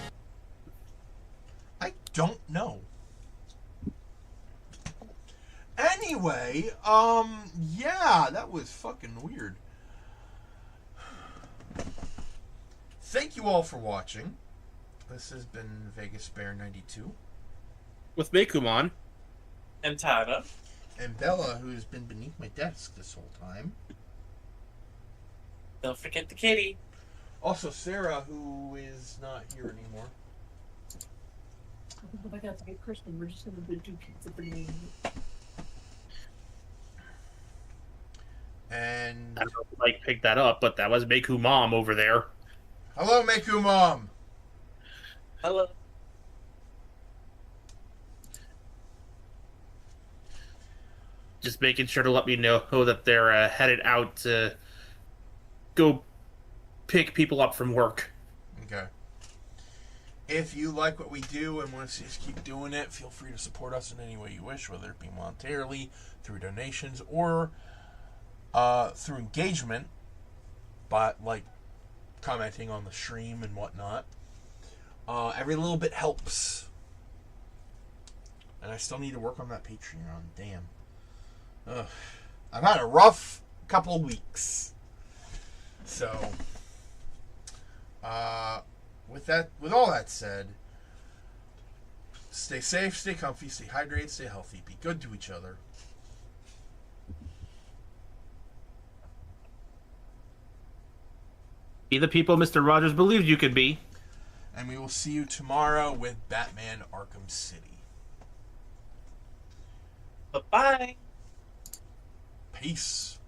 I don't know. Anyway, yeah, that was fucking weird. Thank you all for watching. This has been Vegas Bear 92. With Meikumon. and Tada. And Bella, who's been beneath my desk this whole time. Don't forget the kitty. Also, Sarah, who is not here anymore. If I got to get Kristen, we're just gonna do pizza for me. And I don't know if Mike picked that up, but that was Meiku Mom over there. hello, Meku Mom. Hello. just making sure to let me know that they're headed out to go pick people up from work. Okay. If you like what we do and want to see us keep doing it, feel free to support us in any way you wish, whether it be monetarily, through donations, or through engagement, but like commenting on the stream and whatnot. Every little bit helps. And I still need to work on that Patreon. Damn. Ugh. I've had a rough couple of weeks. So, with all that said, stay safe, stay comfy, stay hydrated, stay healthy, be good to each other. Be the people Mr. Rogers believed you could be. And we will see you tomorrow with Batman Arkham City. Bye-bye. Peace.